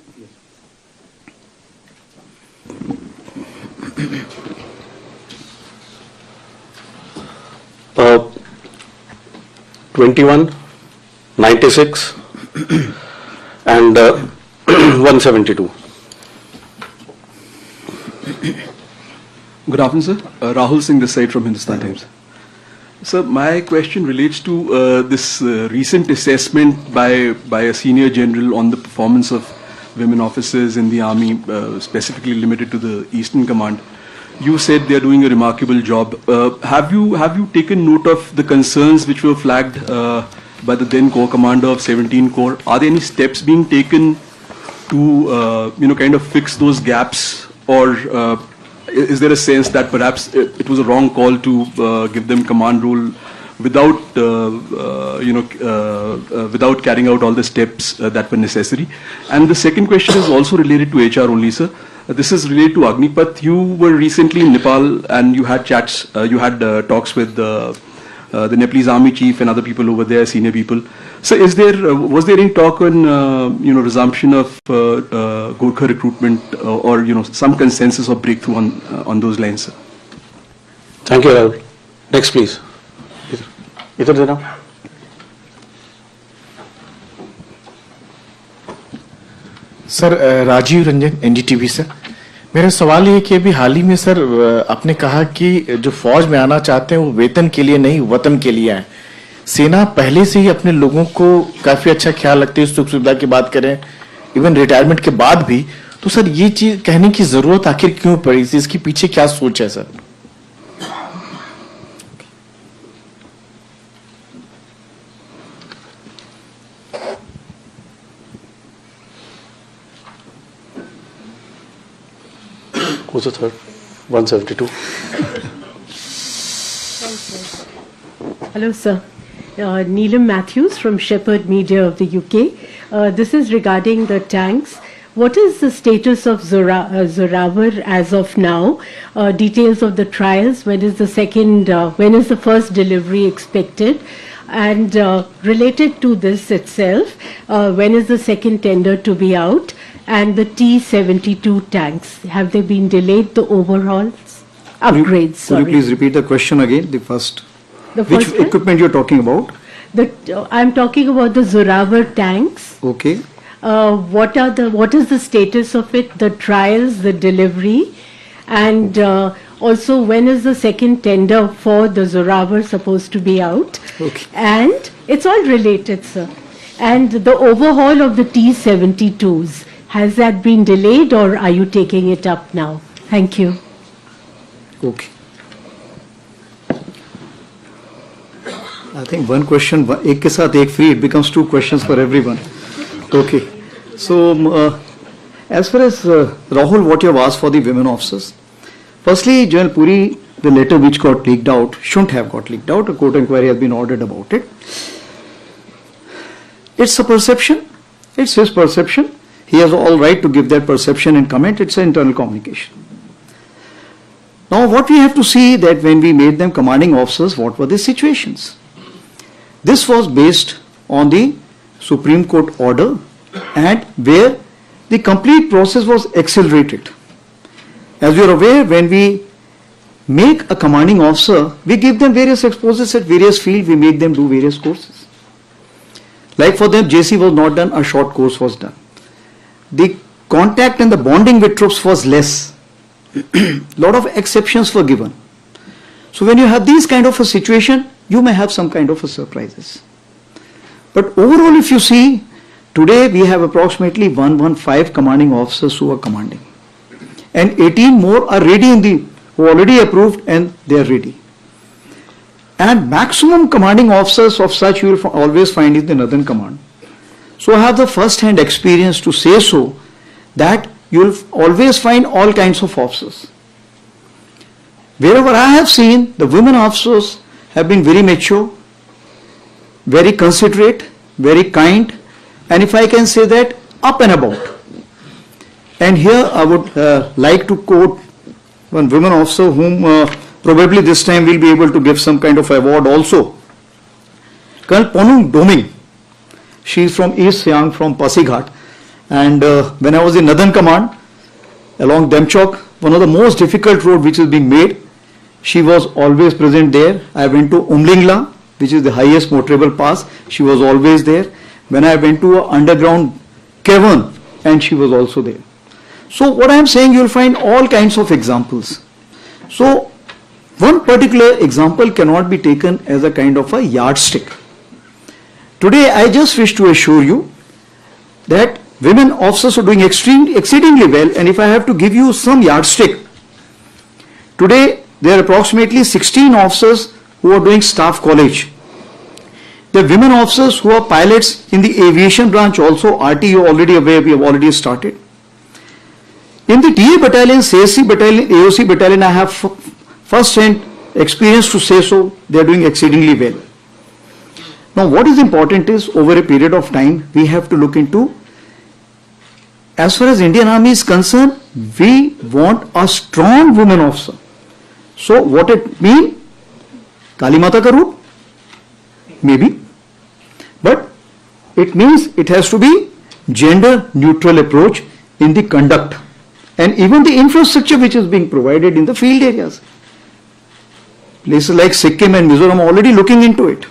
21, 96 and 172. Good afternoon, sir. Rahul Singh this side from Hindustan Times. Sir, my question relates to this recent assessment by a senior general on the performance of women officers in the army, specifically limited to the Eastern Command. You said they are doing a remarkable job. Have you taken note of the concerns which were flagged by the then Corps Commander of 17 Corps? Are there any steps being taken to kind of fix those gaps, or is there a sense that perhaps it was a wrong call to give them command role without without carrying out all the steps that were necessary? And the second question is also related to HR only, sir. This is related to Agnipath. You were recently in Nepal and you had chats, you had talks with the Nepalese army chief and other people over there, senior people. So was there any talk on resumption of Gorkha recruitment or some consensus or breakthrough on those lines, sir? Thank you, Rahul. Next, please. Idhar dena. Sir Rajiv Ranjan NDTV से मेरा सवाल ये कि अभी हाल ही में sir आपने कहा कि जो फौज में आना चाहते हैं वो वेतन के लिए नहीं वतन के लिए आए। सेना पहले से ही अपने लोगों को काफी अच्छा ख्याल रखती है, सुख सुविधा की बात करें इवन रिटायरमेंट के बाद भी, तो सर ये चीज कहने की जरूरत आखिर क्यों पड़ी, इसके पीछे क्या सोच है sir? Who's the third? 172. Hello, sir. Neelam Matthews from Shepherd Media of the UK. This is regarding the tanks. What is the status of Zorawar as of now? Details of the trials. When is the first delivery expected? And related to this itself, when is the second tender to be out? And the T-72 tanks, have they been delayed, the overhauls? Upgrades, sorry. Could you please repeat the question again, the first? Which one? equipment you're talking about? I'm talking about the Zorawar tanks. Okay. What is the status of it, the trials, the delivery, and also when is the second tender for the Zorawar supposed to be out? Okay. And it's all related, sir. And the overhaul of the T-72s, has that been delayed or are you taking it up now? Thank you. Okay. I think one question, ek ke saath ek free, it becomes two questions for everyone. Okay. So, as far as Rahul, what you have asked for the women officers, firstly, General Puri, the letter which got leaked out shouldn't have got leaked out. A court inquiry has been ordered about it. It's a perception. It's his perception. He has all right to give that perception and comment. It's an internal communication. Now, what we have to see that when we made them commanding officers, what were the situations? This was based on the Supreme Court order and where the complete process was accelerated. As you are aware, when we make a commanding officer, we give them various exposures at various fields, we make them do various courses. Like for them, JC was not done, a short course was done. The contact and the bonding with troops was less. Lot of exceptions were given. So when you have these kind of a situation, you may have some kind of a surprises. But overall, if you see, today we have approximately 115 commanding officers who are commanding. And 18 more are ready who already approved and they are ready. And maximum commanding officers of such you will always find in the Northern Command. So I have the first-hand experience to say so that you will always find all kinds of officers. Wherever I have seen, the women officers have been very mature, very considerate, very kind, and if I can say that, up and about. And here I would like to quote one women officer whom probably this time we'll be able to give some kind of award also. Colonel Ponung Doming. She is from East Siang, from Pasighat. And when I was in Northern Command, along Demchok, one of the most difficult road which is being made, she was always present there. I went to Umlingla, which is the highest motorable pass. She was always there. When I went to an underground cavern, and she was also there. So what I am saying, you will find all kinds of examples. So one particular example cannot be taken as a kind of a yardstick. Today I just wish to assure you that women officers are doing exceedingly well, and if I have to give you some yardstick, today there are approximately 16 officers who are doing staff college. The women officers who are pilots in the aviation branch also, RT you are already aware, we have already started. In the TA battalion, CSC battalion, AOC battalion, I have first-hand experience to say so, they are doing exceedingly well. Now what is important is, over a period of time, we have to look into, as far as Indian Army is concerned, we want a strong women officer. So what it means? Kali Mata ka route? Maybe. But it means it has to be gender neutral approach in the conduct and even the infrastructure which is being provided in the field areas. Places like Sikkim and Mizoram are already looking into it.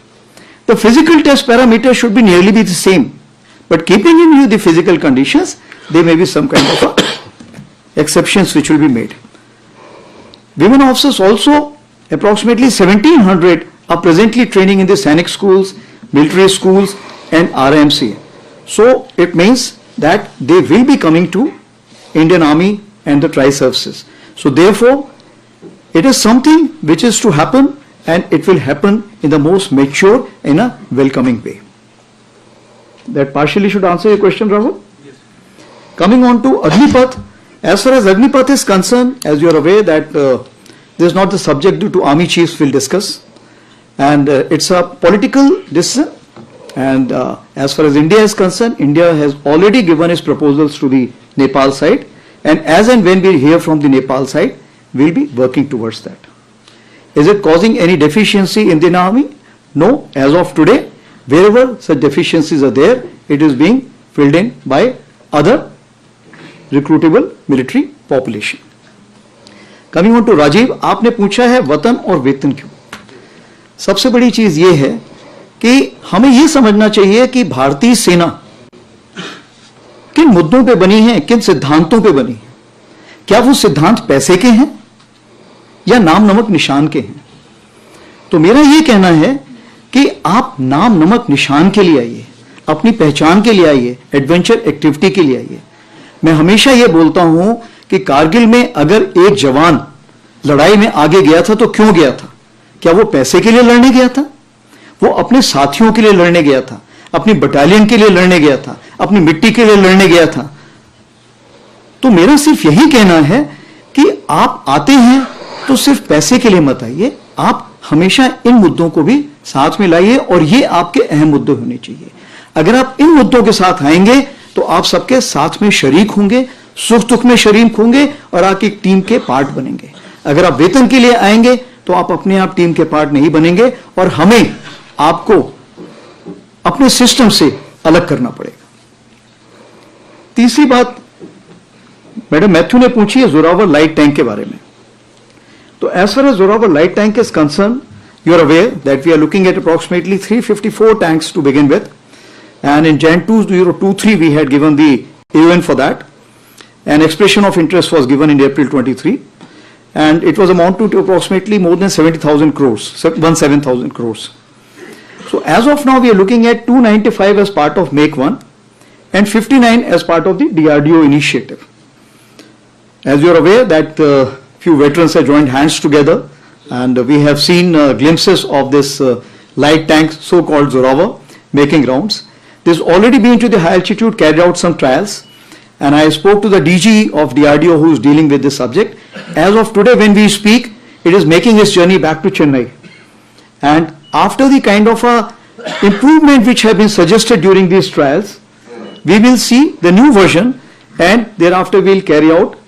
The physical test parameters should be nearly be the same, but keeping in view the physical conditions, there may be some kind of exceptions which will be made. Women officers also, approximately 1700 are presently training in the Sainik schools, military schools and RMC. So it means that they will be coming to Indian Army and the tri-services. So therefore, it is something which is to happen, and it will happen in the most mature, in a welcoming way. That partially should answer your question, Rahul? Yes. Coming on to Agnipath, as far as Agnipath is concerned, as you are aware that this is not the subject due to Army chiefs will discuss. And it's a political decision. And as far as India is concerned, India has already given its proposals to the Nepal side. And as and when we hear from the Nepal side, we'll be working towards that. Is it causing any deficiency in the army? No. As of today, wherever such deficiencies are there, it is being filled in by other recruitable military population. Coming on to Rajiv, आपने पूछा है वतन और वेतन क्यों? सबसे बड़ी चीज ये है कि हमें ये समझना चाहिए कि भारतीय सेना किन मुद्दों पे बनी है, किन सिद्धांतों पे बनी है. क्या वो सिद्धांत पैसे के हैं या नाम नमक निशान के हैं? तो मेरा ये कहना है कि आप नाम नमक निशान के लिए आइए, अपनी पहचान के लिए आइए, एडवेंचर एक्टिविटी के लिए आइए. मैं हमेशा ये बोलता हूं कि कारगिल में अगर एक जवान लड़ाई में आगे गया था तो क्यों गया था? क्या वो पैसे के लिए लड़ने गया था? वो अपने साथियों के लिए लड़ने गया था, अपनी बटालियन के लिए लड़ने गया था, अपनी मिट्टी के लिए लड़ने गया था. तो मेरा सिर्फ यही कहना है कि आप आते हैं तो सिर्फ पैसे के लिए मत आइए, आप हमेशा इन मुद्दों को भी साथ में लाइए और ये आपके अहम मुद्दे होने चाहिए. अगर आप इन मुद्दों के साथ आएंगे तो आप सबके साथ में शरीक होंगे, सुख दुख में शरीक होंगे और आप एक टीम के पार्ट बनेंगे. अगर आप वेतन के लिए आएंगे तो आप अपने आप टीम के पार्ट नहीं बनेंगे और हमें आपको अपने सिस्टम से अलग करना पड़ेगा. तीसरी बात मैडम मैथ्यू ने पूछी है जोरावर लाइट टैंक के बारे में. तो as far as Zorawar light tank is concerned, you are aware that we are looking at approximately 354 tanks to begin with, and in Jan 2023 we had given the AUN for that. An expression of interest was given in April 23, and it was amounted to approximately more than 70,000 crores, 17,000 crores. So as of now we are looking at 295 as part of Make 1 and 59 as part of the DRDO initiative. As you are aware that few veterans have joined hands together, and we have seen glimpses of this light tank, so-called Zoravar, making rounds. There's already been to the high altitude carried out some trials, and I spoke to the DG of DRDO who is dealing with this subject. As of today when we speak, it is making its journey back to Chennai. And after the kind of a improvement which have been suggested during these trials, we will see the new version, and thereafter we'll carry out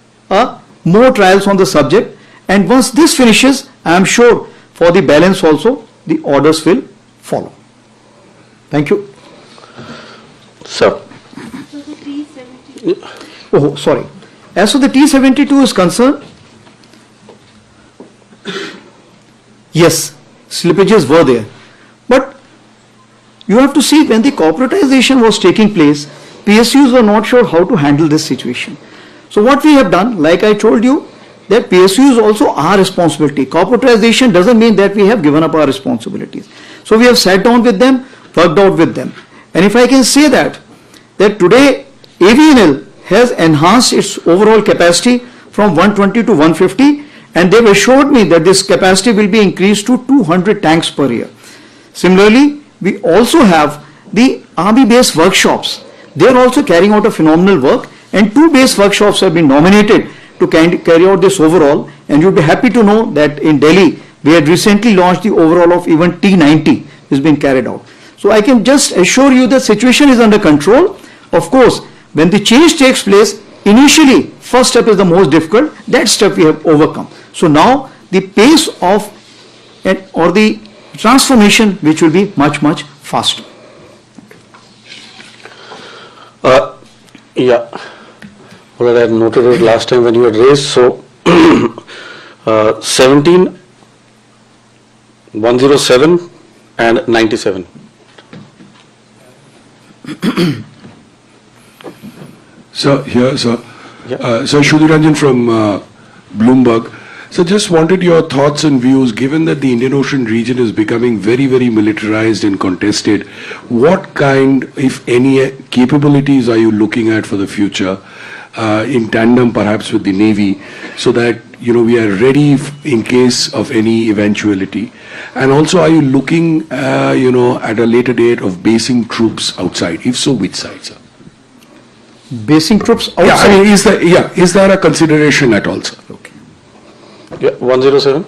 more trials on the subject. And once this finishes, I am sure for the balance also the orders will follow. Thank you. Sir. Oh, sorry. As for the T-72 is concerned, yes, slippages were there. But you have to see when the corporatization was taking place, PSUs were not sure how to handle this situation. So what we have done, like I told you, that PSU is also our responsibility. Corporatization doesn't mean that we have given up our responsibilities. So we have sat down with them, worked out with them. And if I can say that today AVNL has enhanced its overall capacity from 120 to 150, and they've assured me that this capacity will be increased to 200 tanks per year. Similarly, we also have the army-based workshops. They are also carrying out a phenomenal work, and 2 base workshops have been nominated to carry out this overall, and you'll be happy to know that in Delhi, we had recently launched the overall of even T90 is being carried out. So I can just assure you the situation is under control. Of course, when the change takes place, initially, first step is the most difficult. That step we have overcome. So now the pace of or the transformation which will be much, much faster. Yeah, well, I had noted it last time when you had raised. So 17, 107 and 97. So here, sir. Yeah. So Shudhiranjan from Bloomberg. So just wanted your thoughts and views, given that the Indian Ocean region is becoming very, very militarized and contested, what kind, if any, capabilities are you looking at for the future, in tandem perhaps with the Navy, so that, you know, we are ready in case of any eventuality? And also, are you looking, you know, at a later date of basing troops outside? If so, which side, sir? Basing troops outside? Yeah, I mean, is there a consideration at all, sir? Yeah, 107.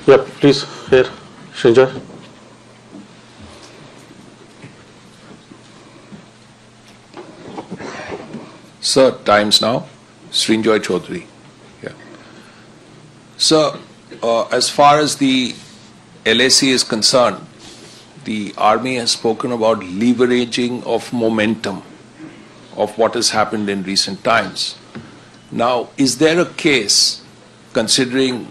Yeah, please, here. Srinjoy. Sir, times now. Srinjoy Chaudhary. Yeah. Sir, as far as the LAC is concerned, the army has spoken about leveraging of momentum of what has happened in recent times. Now, is there a case, considering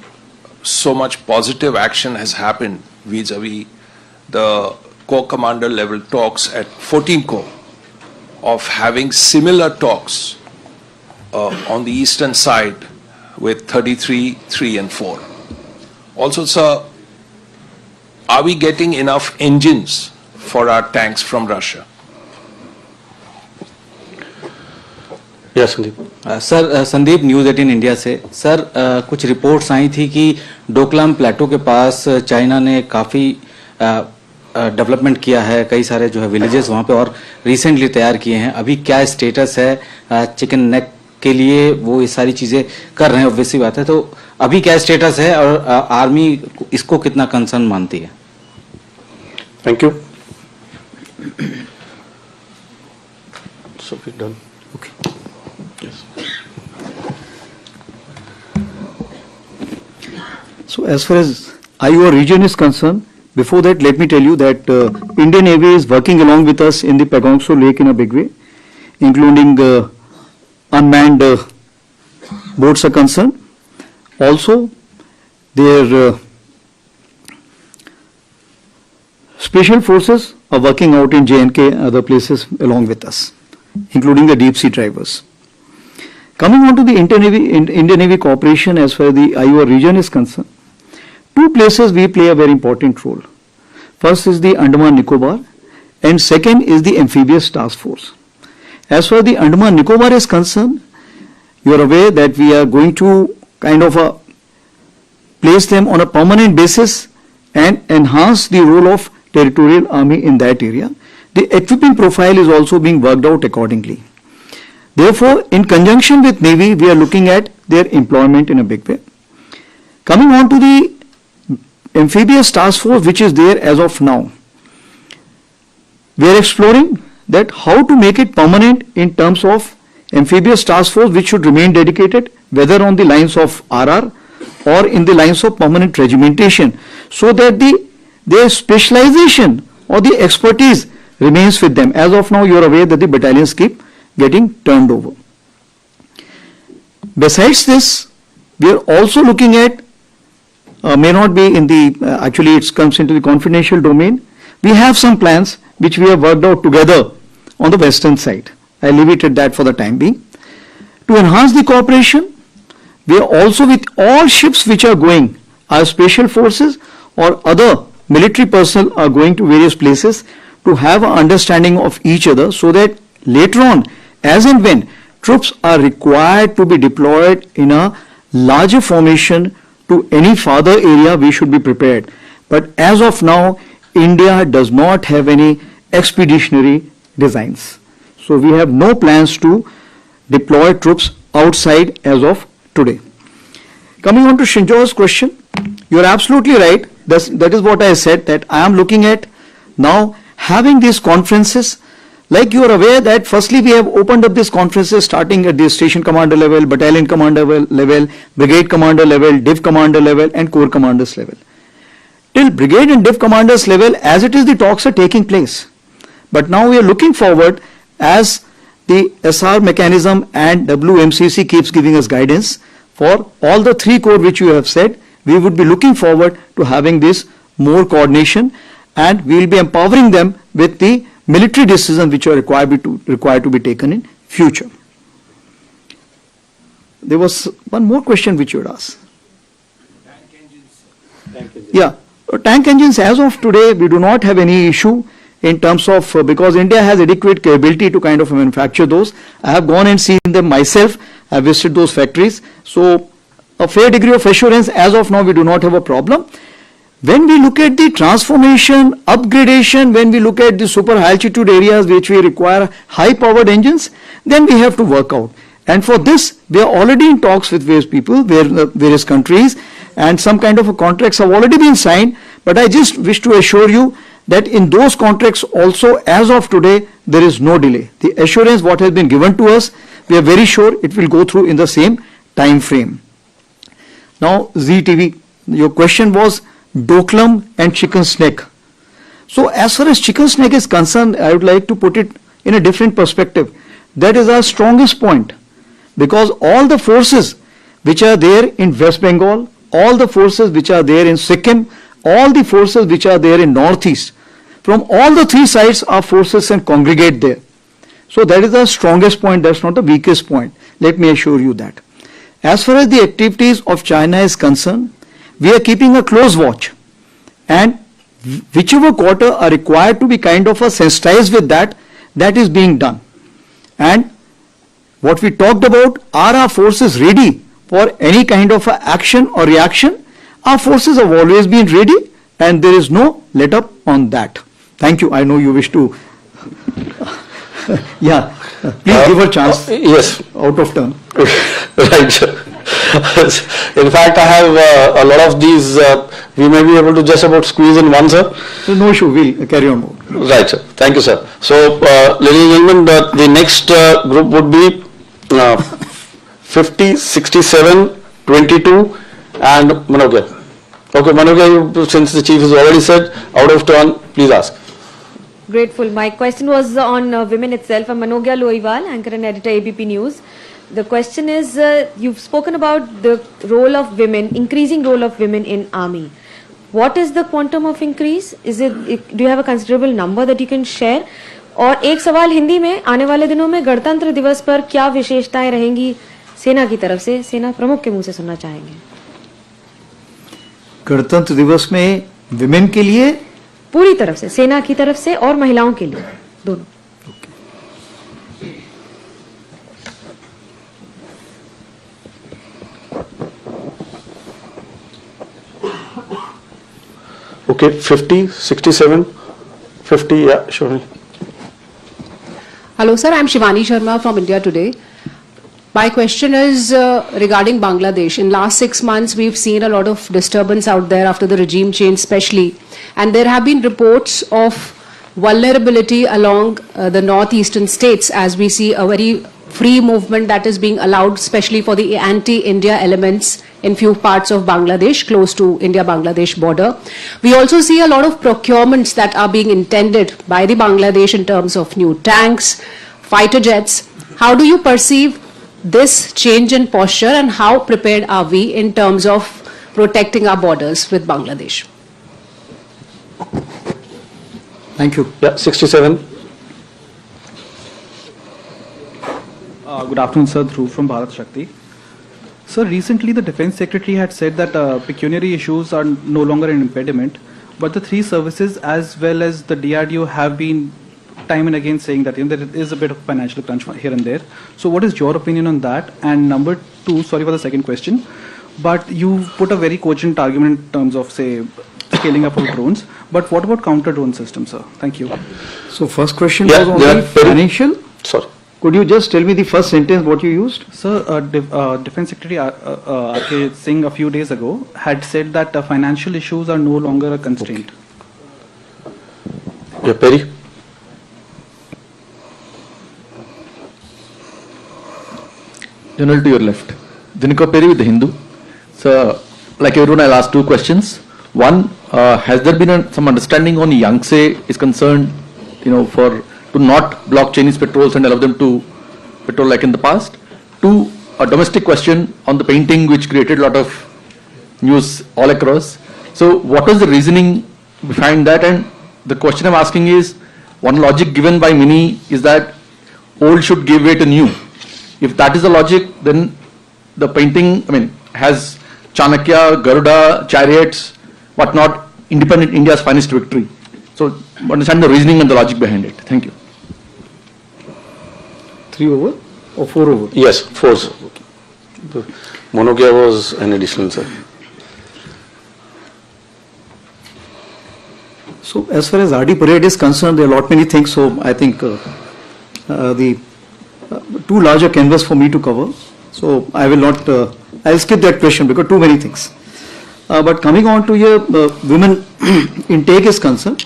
so much positive action has happened vis-a-vis the Corps Commander level talks at 14 Corps, of having similar talks on the eastern side with 33, 3 and 4? Also, sir, are we getting enough engines for our tanks from Russia? Yes, Sandeep. Sir Sandeep news 18 India से sir कुछ reports आई थी कि डोकलाम प्लेटो के पास China ने काफ़ी development किया है, कई सारे जो है विलेजेस वहाँ पे और रिसेंटली तैयार किए हैं. अभी क्या स्टेटस है चिकन नेक के लिए? वो ये सारी चीज़ें कर रहे हैं, ऑब्वियसली बात है. तो अभी क्या स्टेटस है और आर्मी इसको कितना कंसर्न मानती है? Thank you. So we're done. Okay. Yes. So as far as IOR region is concerned, before that let me tell you that Indian Navy is working along with us in the Pagongso Lake in a big way, including unmanned boats are concerned. Also, their special forces are working out in J&K and other places along with us, including the deep sea drivers. Coming on to the Indian Navy cooperation as far as the IOR region is concerned, two places we play a very important role. First is the Andaman Nicobar and second is the amphibious task force. As far as the Andaman Nicobar is concerned, you are aware that we are going to kind of place them on a permanent basis and enhance the role of territorial army in that area. The equipping profile is also being worked out accordingly. Therefore, in conjunction with Navy, we are looking at their employment in a big way. Coming on to the amphibious task force which is there as of now, we are exploring that how to make it permanent in terms of amphibious task force which should remain dedicated whether on the lines of RR or in the lines of permanent regimentation, so that their specialization or the expertise remains with them. As of now, you are aware that the battalions keep getting turned over. Besides this, we are also looking at, may not be in the, actually it comes into the confidential domain. We have some plans which we have worked out together on the western side. I leave it at that for the time being. To enhance the cooperation, we are also with all ships which are going, our special forces or other military personnel are going to various places to have an understanding of each other, so that later on, as and when troops are required to be deployed in a larger formation to any farther area, we should be prepared. But as of now, India does not have any expeditionary designs. So we have no plans to deploy troops outside as of today. Coming on to Shinjo's question, you are absolutely right. That is what I said, that I am looking at now having these conferences. Like you are aware that firstly we have opened up these conferences starting at the station commander level, battalion commander level, brigade commander level, div commander level and corps commanders level. Till brigade and div commanders level, as it is, the talks are taking place. But now we are looking forward, as the SR mechanism and WMCC keeps giving us guidance for all the three corps which you have said, we would be looking forward to having this more coordination, and we will be empowering them with the military decisions which are required to be taken in future. There was one more question which you had asked. Yeah, tank engines as of today we do not have any issue in terms of, because India has adequate capability to kind of manufacture those. I have gone and seen them myself, I have visited those factories. So a fair degree of assurance, as of now we do not have a problem. When we look at the transformation, upgradation, when we look at the super high altitude areas which we require high powered engines, then we have to work out. And for this, we are already in talks with various people, various countries, and some kind of a contracts have already been signed. But I just wish to assure you that in those contracts also, as of today, there is no delay. The assurance what has been given to us, we are very sure it will go through in the same time frame. Now, ZTV, your question was Doklam and chicken snake. So as far as chicken snake is concerned, I would like to put it in a different perspective. That is our strongest point, because all the forces which are there in West Bengal, all the forces which are there in Sikkim, all the forces which are there in Northeast, from all the three sides our forces can congregate there. So that is the strongest point, that's not the weakest point. Let me assure you that. As far as the activities of China is concerned, we are keeping a close watch, and whichever quarter are required to be kind of sensitized with that, that is being done. And what we talked about, are our forces ready for any kind of action or reaction? Our forces have always been ready, and there is no let up on that. Thank you. I know you wish to. Yeah, please give a chance. Yes. Out of turn. Right, sir. In fact, I have a lot of these. We may be able to just about squeeze in one, sir. No issue. We'll carry on. Right, sir. Thank you, sir. So, ladies and gentlemen, the next group would be 50, 67, 22, and Manogya. Okay, Manogya, since the chief has already said, out of turn, please ask. Grateful. My question was on women itself. I'm Manogya Loiwal, anchor and editor ABP News. The question is, you've spoken about the role of women, increasing role of women in army. What is the quantum of increase? Do you have a considerable number that you can share? और एक सवाल हिंदी में, आने वाले दिनों में गणतंत्र दिवस पर क्या विशेषताएं रहेंगी सेना की तरफ से, सेना प्रमुख के मुंह से सुनना चाहेंगे। गणतंत्र दिवस में विमेन के लिए पूरी तरफ से, सेना की तरफ से और महिलाओं के लिए, दोनों। Okay, 50, 67, 50, yeah, sure. Hello, sir. I'm Shivani Sharma from India Today. My question is regarding Bangladesh. In last 6 months, we've seen a lot of disturbance out there after the regime change, especially, and there have been reports of vulnerability along the northeastern states, as we see a very free movement that is being allowed, especially for the anti-India elements in few parts of Bangladesh, close to India-Bangladesh border. We also see a lot of procurements that are being intended by the Bangladesh in terms of new tanks, fighter jets. How do you perceive this change in posture, and how prepared are we in terms of protecting our borders with Bangladesh? Thank you. Yeah, 67. Good afternoon, sir. Dhruv from Bharat Shakti. Sir, recently the Defense Secretary had said that pecuniary issues are no longer an impediment, but the three services as well as the DRDO have been time and again saying that there is a bit of financial crunch here and there. So what is your opinion on that? And number two, sorry for the second question, but you put a very cogent argument in terms of, say, scaling up of drones. But what about counter-drone systems, sir? Thank you. So first question was on the financial. Sorry. Could you just tell me the first sentence what you used? Sir, Defense Secretary R.K. Singh a few days ago had said that financial issues are no longer a constraint. Okay. Yeah, Perry. General to your left. Dinika Perry with the Hindu. So, like everyone, I'll ask two questions. One, has there been some understanding on Yangtze is concerned, to not block Chinese patrols and allow them to patrol like in the past? Two, a domestic question on the painting which created a lot of news all across. So what was the reasoning behind that? And the question I'm asking is, one logic given by many is that old should give way to new. If that is the logic, then the painting, has Chanakya, Garuda, chariots, whatnot, independent India's finest victory. So understand the reasoning and the logic behind it. Thank you. 3 over or 4 over? Yes, 4. Monogya was an additional, sir. So as far as RD parade is concerned, there are a lot many things. So I think the too large a canvas for me to cover. So I will not, I'll skip that question because too many things. But coming on to your women intake is concerned,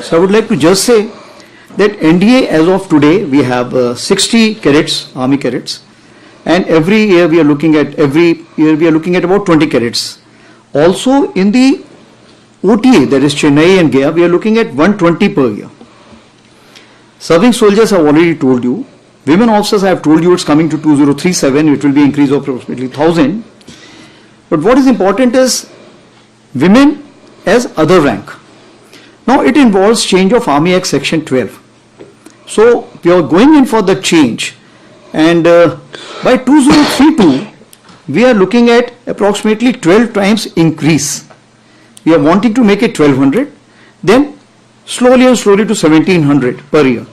so I would like to just say that NDA as of today, we have 60 cadets, army cadets, and every year we are looking at, about 20 cadets. Also in the OTA, that is Chennai and Gaya, we are looking at 120 per year. Serving soldiers I have already told you. Women officers I have told you it's coming to 2037, it will be increase of approximately 1,000. But what is important is women as other rank. Now it involves change of Army Act Section 12. So we are going in for the change, and by 2032 we are looking at approximately 12 times increase. We are wanting to make it 1200, then slowly and slowly to 1700 per year.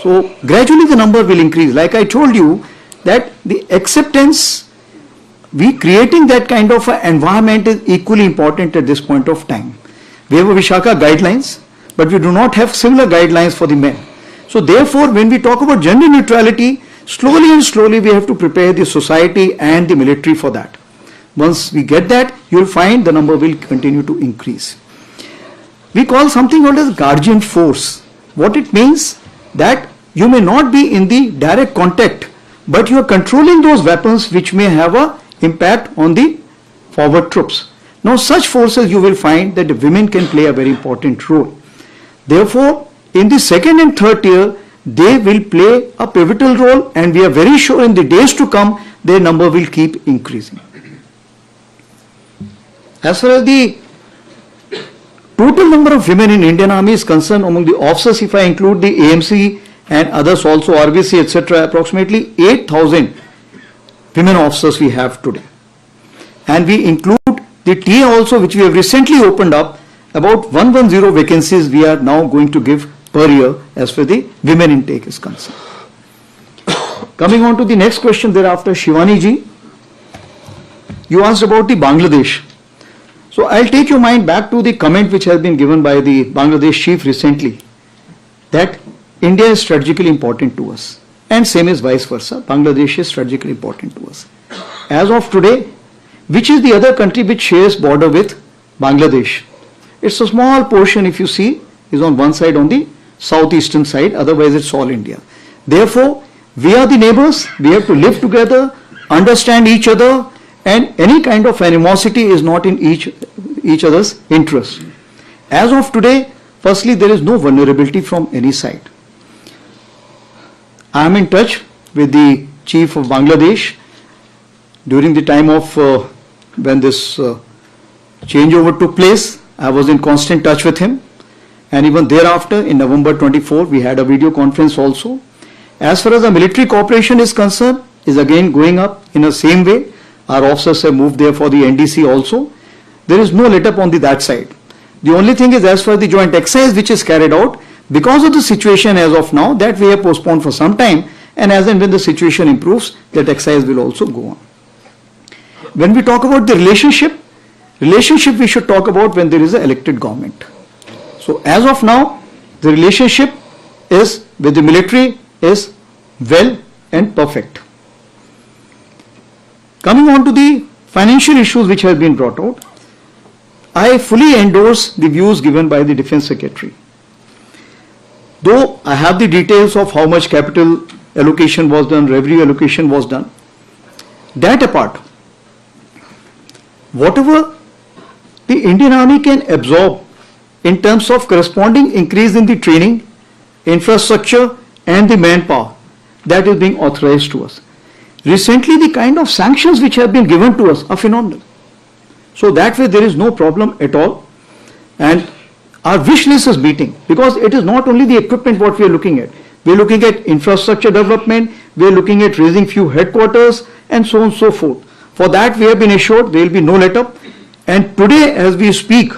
So gradually the number will increase. Like I told you that the acceptance, we creating that kind of an environment is equally important at this point of time. We have a Vishaka guidelines, but we do not have similar guidelines for the men. So therefore, when we talk about gender neutrality, slowly and slowly we have to prepare the society and the military for that. Once we get that, you will find the number will continue to increase. We call something called as guardian force. What it means that you may not be in the direct contact, but you are controlling those weapons which may have an impact on the forward troops. Now such forces you will find that the women can play a very important role. Therefore, in the second and third tier, they will play a pivotal role, and we are very sure in the days to come, their number will keep increasing. As far as the total number of women in Indian Army is concerned, among the officers, if I include the AMC and others also, RBC, etc., approximately 8,000 women officers we have today. And we include the TA also, which we have recently opened up, about 110 vacancies we are now going to give per year as far as the women intake is concerned. Coming on to the next question thereafter, Shivani ji, you asked about the Bangladesh. So I'll take your mind back to the comment which has been given by the Bangladesh chief recently, that India is strategically important to us, and same is vice versa. Bangladesh is strategically important to us. As of today, which is the other country which shares border with Bangladesh? It's a small portion, if you see, is on one side, on the southeastern side, otherwise it's all India. Therefore, we are the neighbors, we have to live together, understand each other, and any kind of animosity is not in each other's interest. As of today, firstly, there is no vulnerability from any side. I am in touch with the chief of Bangladesh during the time of when this changeover took place. I was in constant touch with him, and even thereafter in November 24 we had a video conference also. As far as the military cooperation is concerned, is again going up in the same way. Our officers have moved there for the NDC also. There is no let up on that side. The only thing is, as far as the joint exercise which is carried out, because of the situation as of now, that we have postponed for some time, and as and when the situation improves, that exercise will also go on. When we talk about the relationship we should talk about when there is an elected government. So as of now, the relationship is with the military is well and perfect. Coming on to the financial issues which have been brought out, I fully endorse the views given by the Defence Secretary. Though I have the details of how much capital allocation was done, revenue allocation was done, that apart, whatever the Indian Army can absorb in terms of corresponding increase in the training, infrastructure and the manpower, that is being authorized to us. Recently, the kind of sanctions which have been given to us are phenomenal. So that way there is no problem at all, and our wish list is meeting, because it is not only the equipment what we are looking at. We are looking at infrastructure development, we are looking at raising few headquarters and so on and so forth. For that we have been assured there will be no let up, and today as we speak,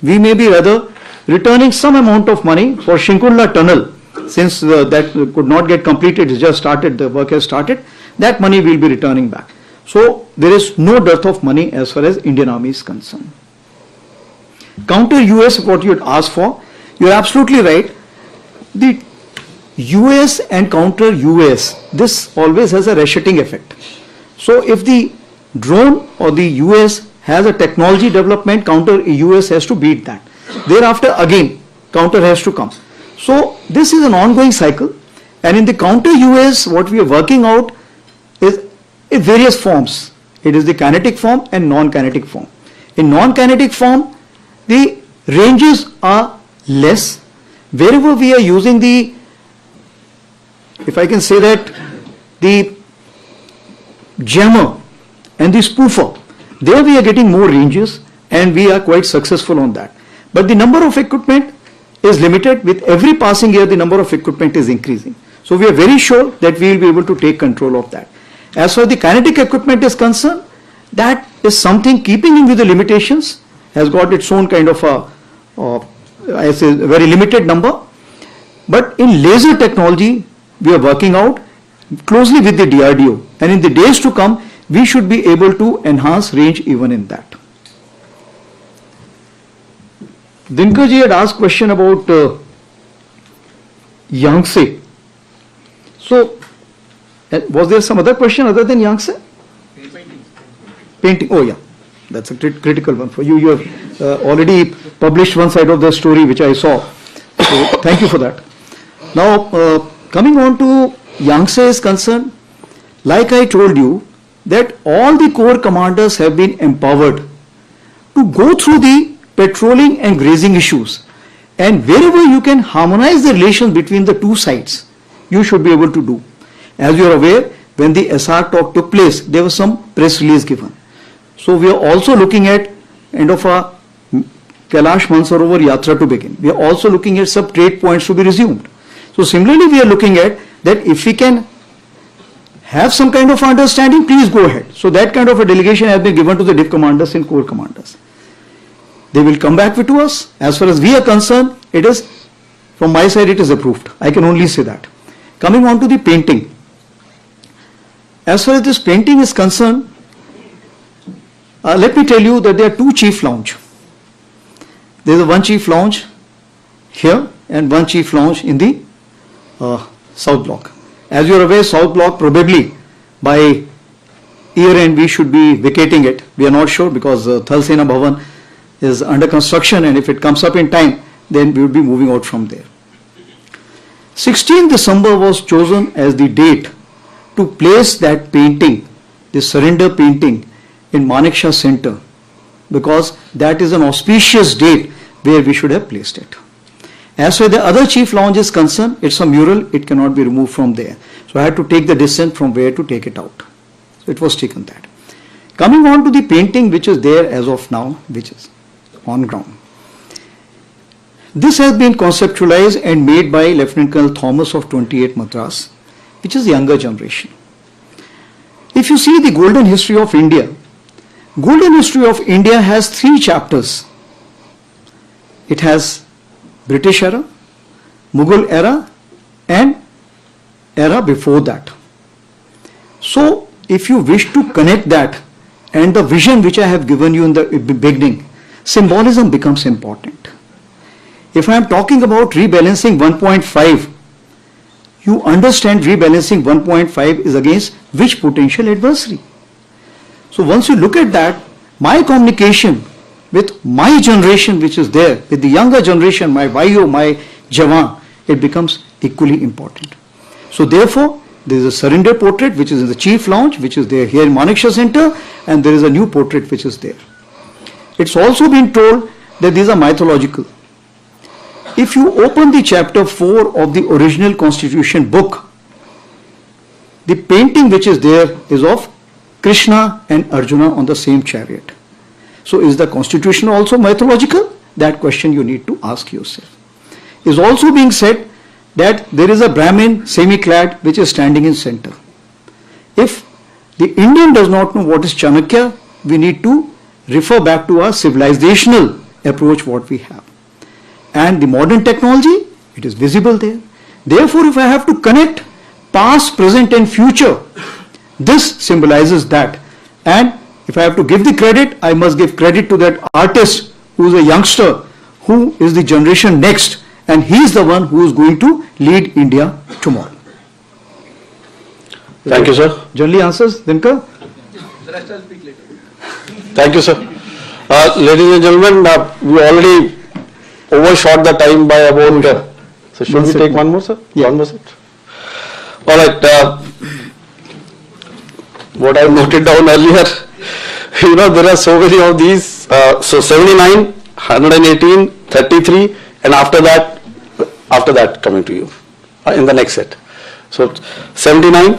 we may be rather returning some amount of money for Shinkundla tunnel, since that could not get completed, it just started, the work has started, that money will be returning back. So there is no dearth of money as far as Indian Army is concerned. Counter US, what you had asked for, you are absolutely right. The US and counter US, this always has a ratcheting effect. So if the drone or the US has a technology development, counter US has to beat that. Thereafter again, counter has to come. So this is an ongoing cycle, and in the counter US, what we are working out is in various forms. It is the kinetic form and non-kinetic form. In non-kinetic form, the ranges are less. Wherever we are using the, if I can say that, the jammer and the spoofer, there we are getting more ranges, and we are quite successful on that. But the number of equipment is limited. With every passing year, the number of equipment is increasing. So we are very sure that we will be able to take control of that. As far as the kinetic equipment is concerned, that is something keeping in with the limitations, has got its own kind of I say a very limited number. But in laser technology, we are working out closely with the DRDO, and in the days to come, we should be able to enhance range even in that. Dinkar ji had asked question about Yangtze. So, was there some other question other than Yangtze? Painting. Oh yeah, that's a critical one for you. You have already published one side of the story which I saw. So thank you for that. Now, coming on to Yangtze is concerned, like I told you, that all the corps commanders have been empowered to go through the patrolling and grazing issues, and wherever you can harmonize the relations between the two sides, you should be able to do. As you are aware, when the SR talk took place, there was some press release given. So we are also looking at end of a Kailash Mansarovar Yatra to begin. We are also looking at some trade points to be resumed. So similarly, we are looking at that if we can have some kind of understanding, please go ahead. So that kind of a delegation has been given to the div commanders and corps commanders. They will come back to us. As far as we are concerned, it is, from my side, it is approved. I can only say that. Coming on to the painting. As far as this painting is concerned, let me tell you that there are two chief lounge. There is a one chief lounge here and one chief lounge in the South Block. As you are aware, South Block probably by year end we should be vacating it. We are not sure because Thal Sena Bhavan is under construction, and if it comes up in time, then we will be moving out from there. 16th December was chosen as the date to place that painting, the surrender painting, in Manekshaw Center, because that is an auspicious date where we should have placed it. As for the other chief lounge is concerned, it's a mural, it cannot be removed from there. So I had to take the distance from where to take it out. So it was taken that. Coming on to the painting which is there as of now, which is on ground. This has been conceptualized and made by Lieutenant Colonel Thomas of 28 Madras, which is the younger generation. If you see the golden history of India, golden history of India has 3 chapters. It has British era, Mughal era, and era before that. So if you wish to connect that and the vision which I have given you in the beginning, symbolism becomes important. If I am talking about rebalancing 1.5, you understand rebalancing 1.5 is against which potential adversary. So once you look at that, my communication with my generation which is there, with the younger generation, my Vayu, my Jawan, it becomes equally important. So therefore, there is a surrender portrait which is in the chief lounge, which is there here in Manekshaw Center, and there is a new portrait which is there. It's also been told that these are mythological. If you open the chapter 4 of the original constitution book, the painting which is there is of Krishna and Arjuna on the same chariot. So is the constitution also mythological? That question you need to ask yourself. Is also being said that there is a Brahmin semi-clad which is standing in center. If the Indian does not know what is Chanakya, we need to refer back to our civilizational approach what we have. And the modern technology, it is visible there. Therefore, if I have to connect past, present and future, this symbolizes that. And if I have to give the credit, I must give credit to that artist who is a youngster, who is the generation next, and he is the one who is going to lead India tomorrow. Thank you, sir. Generally answers, Dinkar? Thank you, sir. Ladies and gentlemen, we already overshot the time by about. So should we take one more, sir? Yeah. One more set. All right. What I noted down earlier, there are so many of these. So 79, 118, 33, and after that coming to you in the next set. So 79.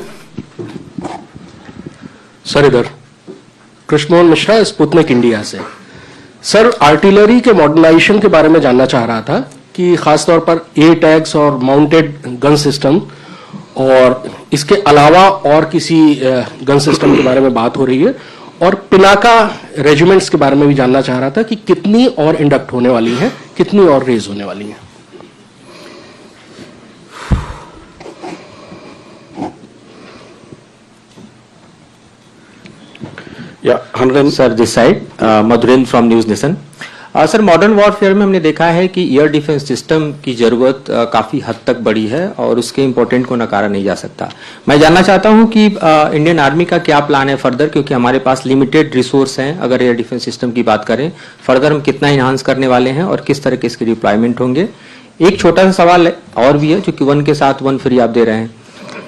Sir इधर Krishnamohan Mishra Sputnik India से। Sir artillery के modernisation के बारे में जानना चाह रहा था कि खासतौर पर ए टैग्स और माउंटेड गन सिस्टम और इसके अलावा और किसी गन सिस्टम के बारे में बात हो रही है, और पिनाका रेजिमेंट्स के बारे में भी जानना चाह रहा था कि कितनी और इंडक्ट होने वाली हैं, कितनी और रेज होने वाली हैं। Sir this side Madhurendra from news nation. Sir modern warfare में हमने देखा है कि एयर डिफेंस सिस्टम की जरूरत काफी हद तक बड़ी है और उसके इम्पोर्टेंट को नकारा नहीं जा सकता। मैं जानना चाहता हूं कि इंडियन आर्मी का क्या प्लान है फर्दर, क्योंकि हमारे पास लिमिटेड रिसोर्स हैं। अगर एयर डिफेंस सिस्टम की बात करें फर्दर हम कितना इनहांस करने वाले हैं और किस तरह के इसके डिप्लॉयमेंट होंगे। एक छोटा सा सवाल और भी है, चूंकि वन के साथ वन फ्री आप दे रहे हैं,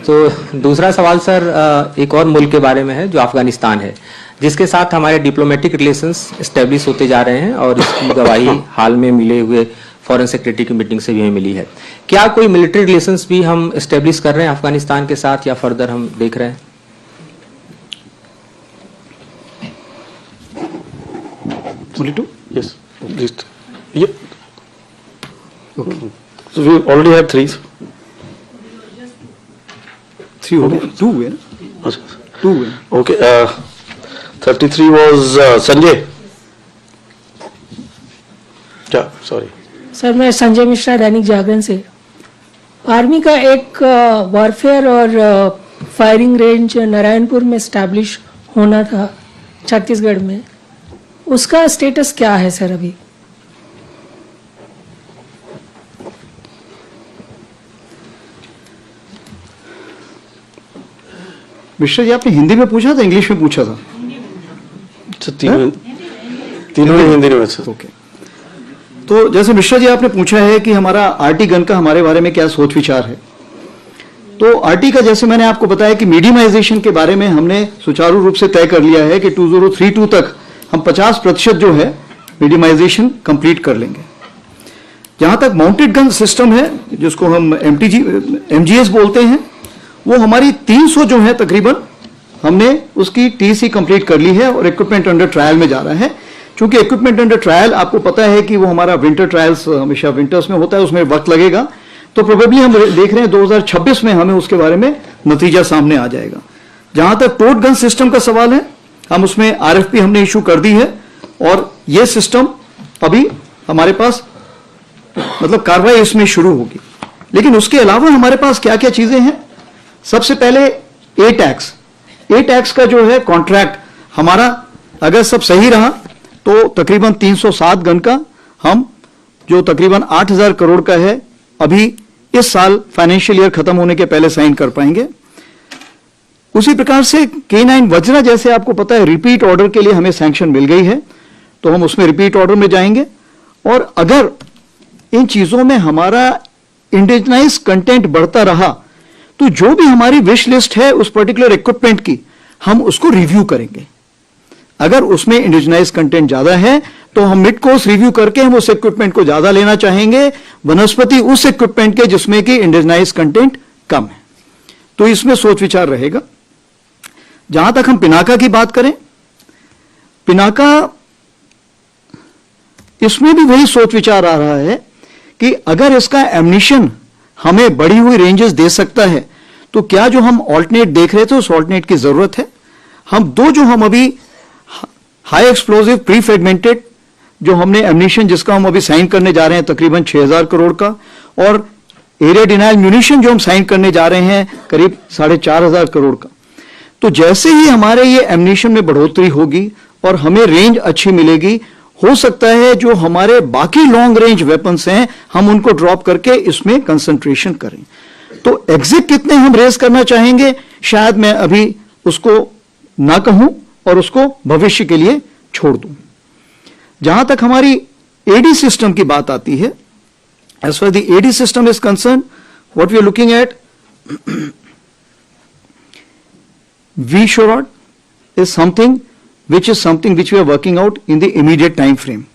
तो दूसरा सवाल सर एक और मुल्क के बारे में है जो अफगानिस्तान है, जिसके साथ हमारे डिप्लोमेटिक रिलेशंस एस्टेब्लिश होते जा रहे हैं और इसकी गवाही हाल में मिले हुए फॉरेन सेक्रेटरी की मीटिंग से भी हमें मिली है। क्या कोई मिलिट्री रिलेशंस भी हम एस्टेब्लिश कर रहे हैं अफगानिस्तान के साथ या फर्दर हम देख रहे हैं? Yes. Yep. Okay. So we already have three. Three हो गए, two हुए ना? Two हुए। Okay. 33 was Sanjay. Yeah, sorry. Sir मैं संजय मिश्रा दैनिक जागरण से। आर्मी का एक वॉरफेयर और फायरिंग रेंज नारायणपुर में एस्टैब्लिश होना था छत्तीसगढ़ में, उसका स्टेटस क्या है सर अभी? मिश्रा जी आपने हिंदी में पूछा था इंग्लिश में पूछा था? तीनों हिंदी में। ओके, तो जैसे मिश्रा जी आपने पूछा है कि हमारा आरटी गन का हमारे बारे में क्या सोच विचार है, तो आरटी का जैसे मैंने आपको बताया कि मीडियमाइजेशन के बारे में हमने सुचारू रूप से तय कर लिया है कि 2032 तक हम 50% जो है मीडियमाइजेशन कंप्लीट कर लेंगे। जहां तक माउंटेड गन सिस्टम है जिसको हम एमजीएस बोलते हैं, वो हमारी 300 जो है तकरीबन हमने उसकी टीसी कंप्लीट कर ली है और इक्विपमेंट अंडर ट्रायल में जा रहा है। क्योंकि इक्विपमेंट अंडर ट्रायल आपको पता है कि वो हमारा विंटर ट्रायल्स हमेशा विंटर्स में होता है, उसमें वक्त लगेगा, तो प्रोबेबली हम देख रहे हैं 2026 में हमें उसके बारे में नतीजा सामने आ जाएगा। जहां तक टोट गन सिस्टम का सवाल है, हम उसमें आरएफपी हमने इशू कर दी है और ये सिस्टम अभी हमारे पास मतलब कार्रवाई इसमें शुरू होगी। लेकिन उसके अलावा हमारे पास क्या क्या चीजें हैं, सबसे पहले ए टैक्स का जो है कॉन्ट्रैक्ट हमारा अगर सब सही रहा तो तकरीबन 307 गन का हम जो तकरीबन 8,000 करोड़ का है अभी इस साल फाइनेंशियल ईयर खत्म होने के पहले साइन कर पाएंगे। उसी प्रकार से K9 वज्रा जैसे आपको पता है रिपीट ऑर्डर के लिए हमें सैंक्शन मिल गई है, तो हम उसमें रिपीट ऑर्डर में जाएंगे। और अगर इन चीजों में हमारा इंडिजिनाइज कंटेंट बढ़ता रहा तो जो भी हमारी विश लिस्ट है उस पर्टिकुलर इक्विपमेंट की हम उसको रिव्यू करेंगे। अगर उसमें इंडिजिनाइज कंटेंट ज्यादा है तो हम मिड कोर्स रिव्यू करके हम उस इक्विपमेंट को ज्यादा लेना चाहेंगे, वनस्पति उस इक्विपमेंट के जिसमें कि इंडिजिनाइज कंटेंट कम है। तो इसमें सोच विचार रहेगा। जहां तक हम पिनाका की बात करें, पिनाका इसमें भी वही सोच विचार आ रहा है कि अगर इसका एम्यूनिशन हमें बढ़ी हुई रेंजेस दे सकता है तो क्या जो हम ऑल्टरनेट देख रहे थे उस ऑल्टरनेट की जरूरत है। हम दो जो हम अभी हाई एक्सप्लोजिव प्री फ्रेगमेंटेड जो हमने एम्यूनिशन जिसका हम अभी साइन करने जा रहे हैं तकरीबन 6,000 करोड़ का, और एरिया डिनायल म्यूनिशन जो हम साइन करने जा रहे हैं करीब 4,500 करोड़ का। तो जैसे ही हमारे ये एम्यूनिशन में बढ़ोतरी होगी और हमें रेंज अच्छी मिलेगी, हो सकता है जो हमारे बाकी लॉन्ग रेंज वेपन्स हैं हम उनको ड्रॉप करके इसमें कंसंट्रेशन करें। तो एग्जिट कितने हम रेज करना चाहेंगे, शायद मैं अभी उसको ना कहूं और उसको भविष्य के लिए छोड़ दूं। जहां तक हमारी एडी सिस्टम की बात आती है, as far as the AD system is concerned, what we are looking at, V-Shorod is something which we are working out in the immediate time frame.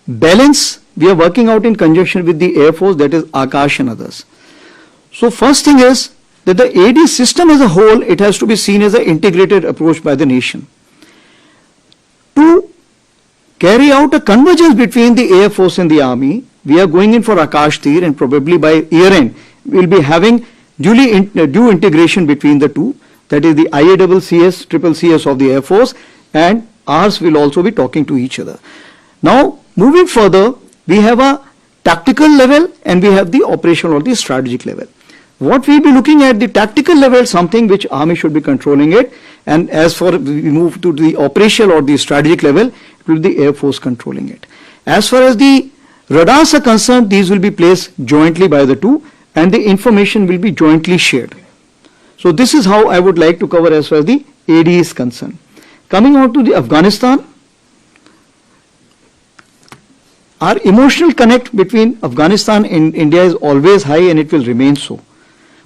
Balance, we are working out in conjunction with the Air Force, that is Akash and others. So first thing is that the AD system as a whole, it has to be seen as an integrated approach by the nation. To carry out a convergence between the Air Force and the Army, we are going in for Akash Tir, and probably by year end, we will be having due integration between the two, that is the IACCS, CCS of the Air Force, and ours will also be talking to each other. Now, moving further, we have a tactical level and we have the operational or the strategic level. What we will be looking at the tactical level, something which Army should be controlling it, and as for we move to the operational or the strategic level, it will be the Air Force controlling it. As far as the radars are concerned, these will be placed jointly by the two, and the information will be jointly shared. So this is how I would like to cover as far as the AD is concerned. Coming on to the Afghanistan, our emotional connect between Afghanistan and India is always high and it will remain so.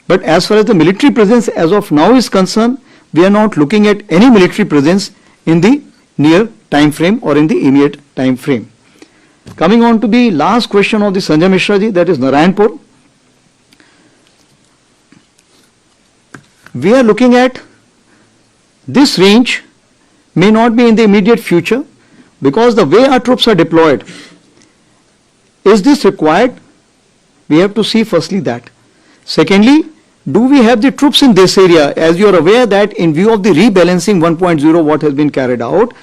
But as far as the military presence as of now is concerned, we are not looking at any military presence in the near time frame or in the immediate time frame. Coming on to the last question of the Sanjay Mishra ji, that is Narayanpur. We are looking at this range may not be in the immediate future, because the way our troops are deployed, is this required? We have to see firstly that. Secondly, do we have the troops in this area? As you are aware that in view of the rebalancing 1.0 what has been carried out,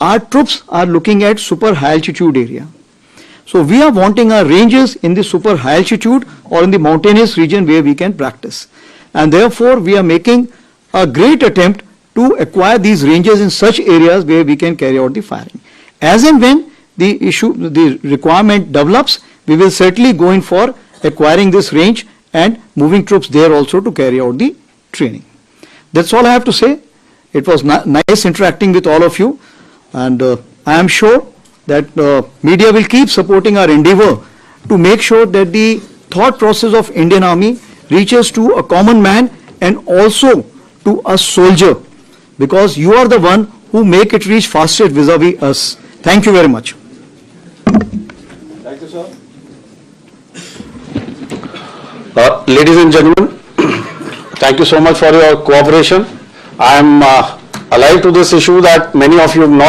our troops are looking at super high altitude area. So we are wanting our ranges in the super high altitude or in the mountainous region where we can practice. And therefore we are making a great attempt to acquire these ranges in such areas where we can carry out the firing. As and when the requirement develops, we will certainly go in for acquiring this range and moving troops there also to carry out the training. That's all I have to say. It was nice interacting with all of you, and I am sure that media will keep supporting our endeavor to make sure that the thought process of Indian Army reaches to a common man and also to a soldier, because you are the one who make it reach fastest vis-a-vis us. Thank you very much. Thank you, sir. Ladies and gentlemen, thank you so much for your cooperation. I am alive to this issue that many of you have not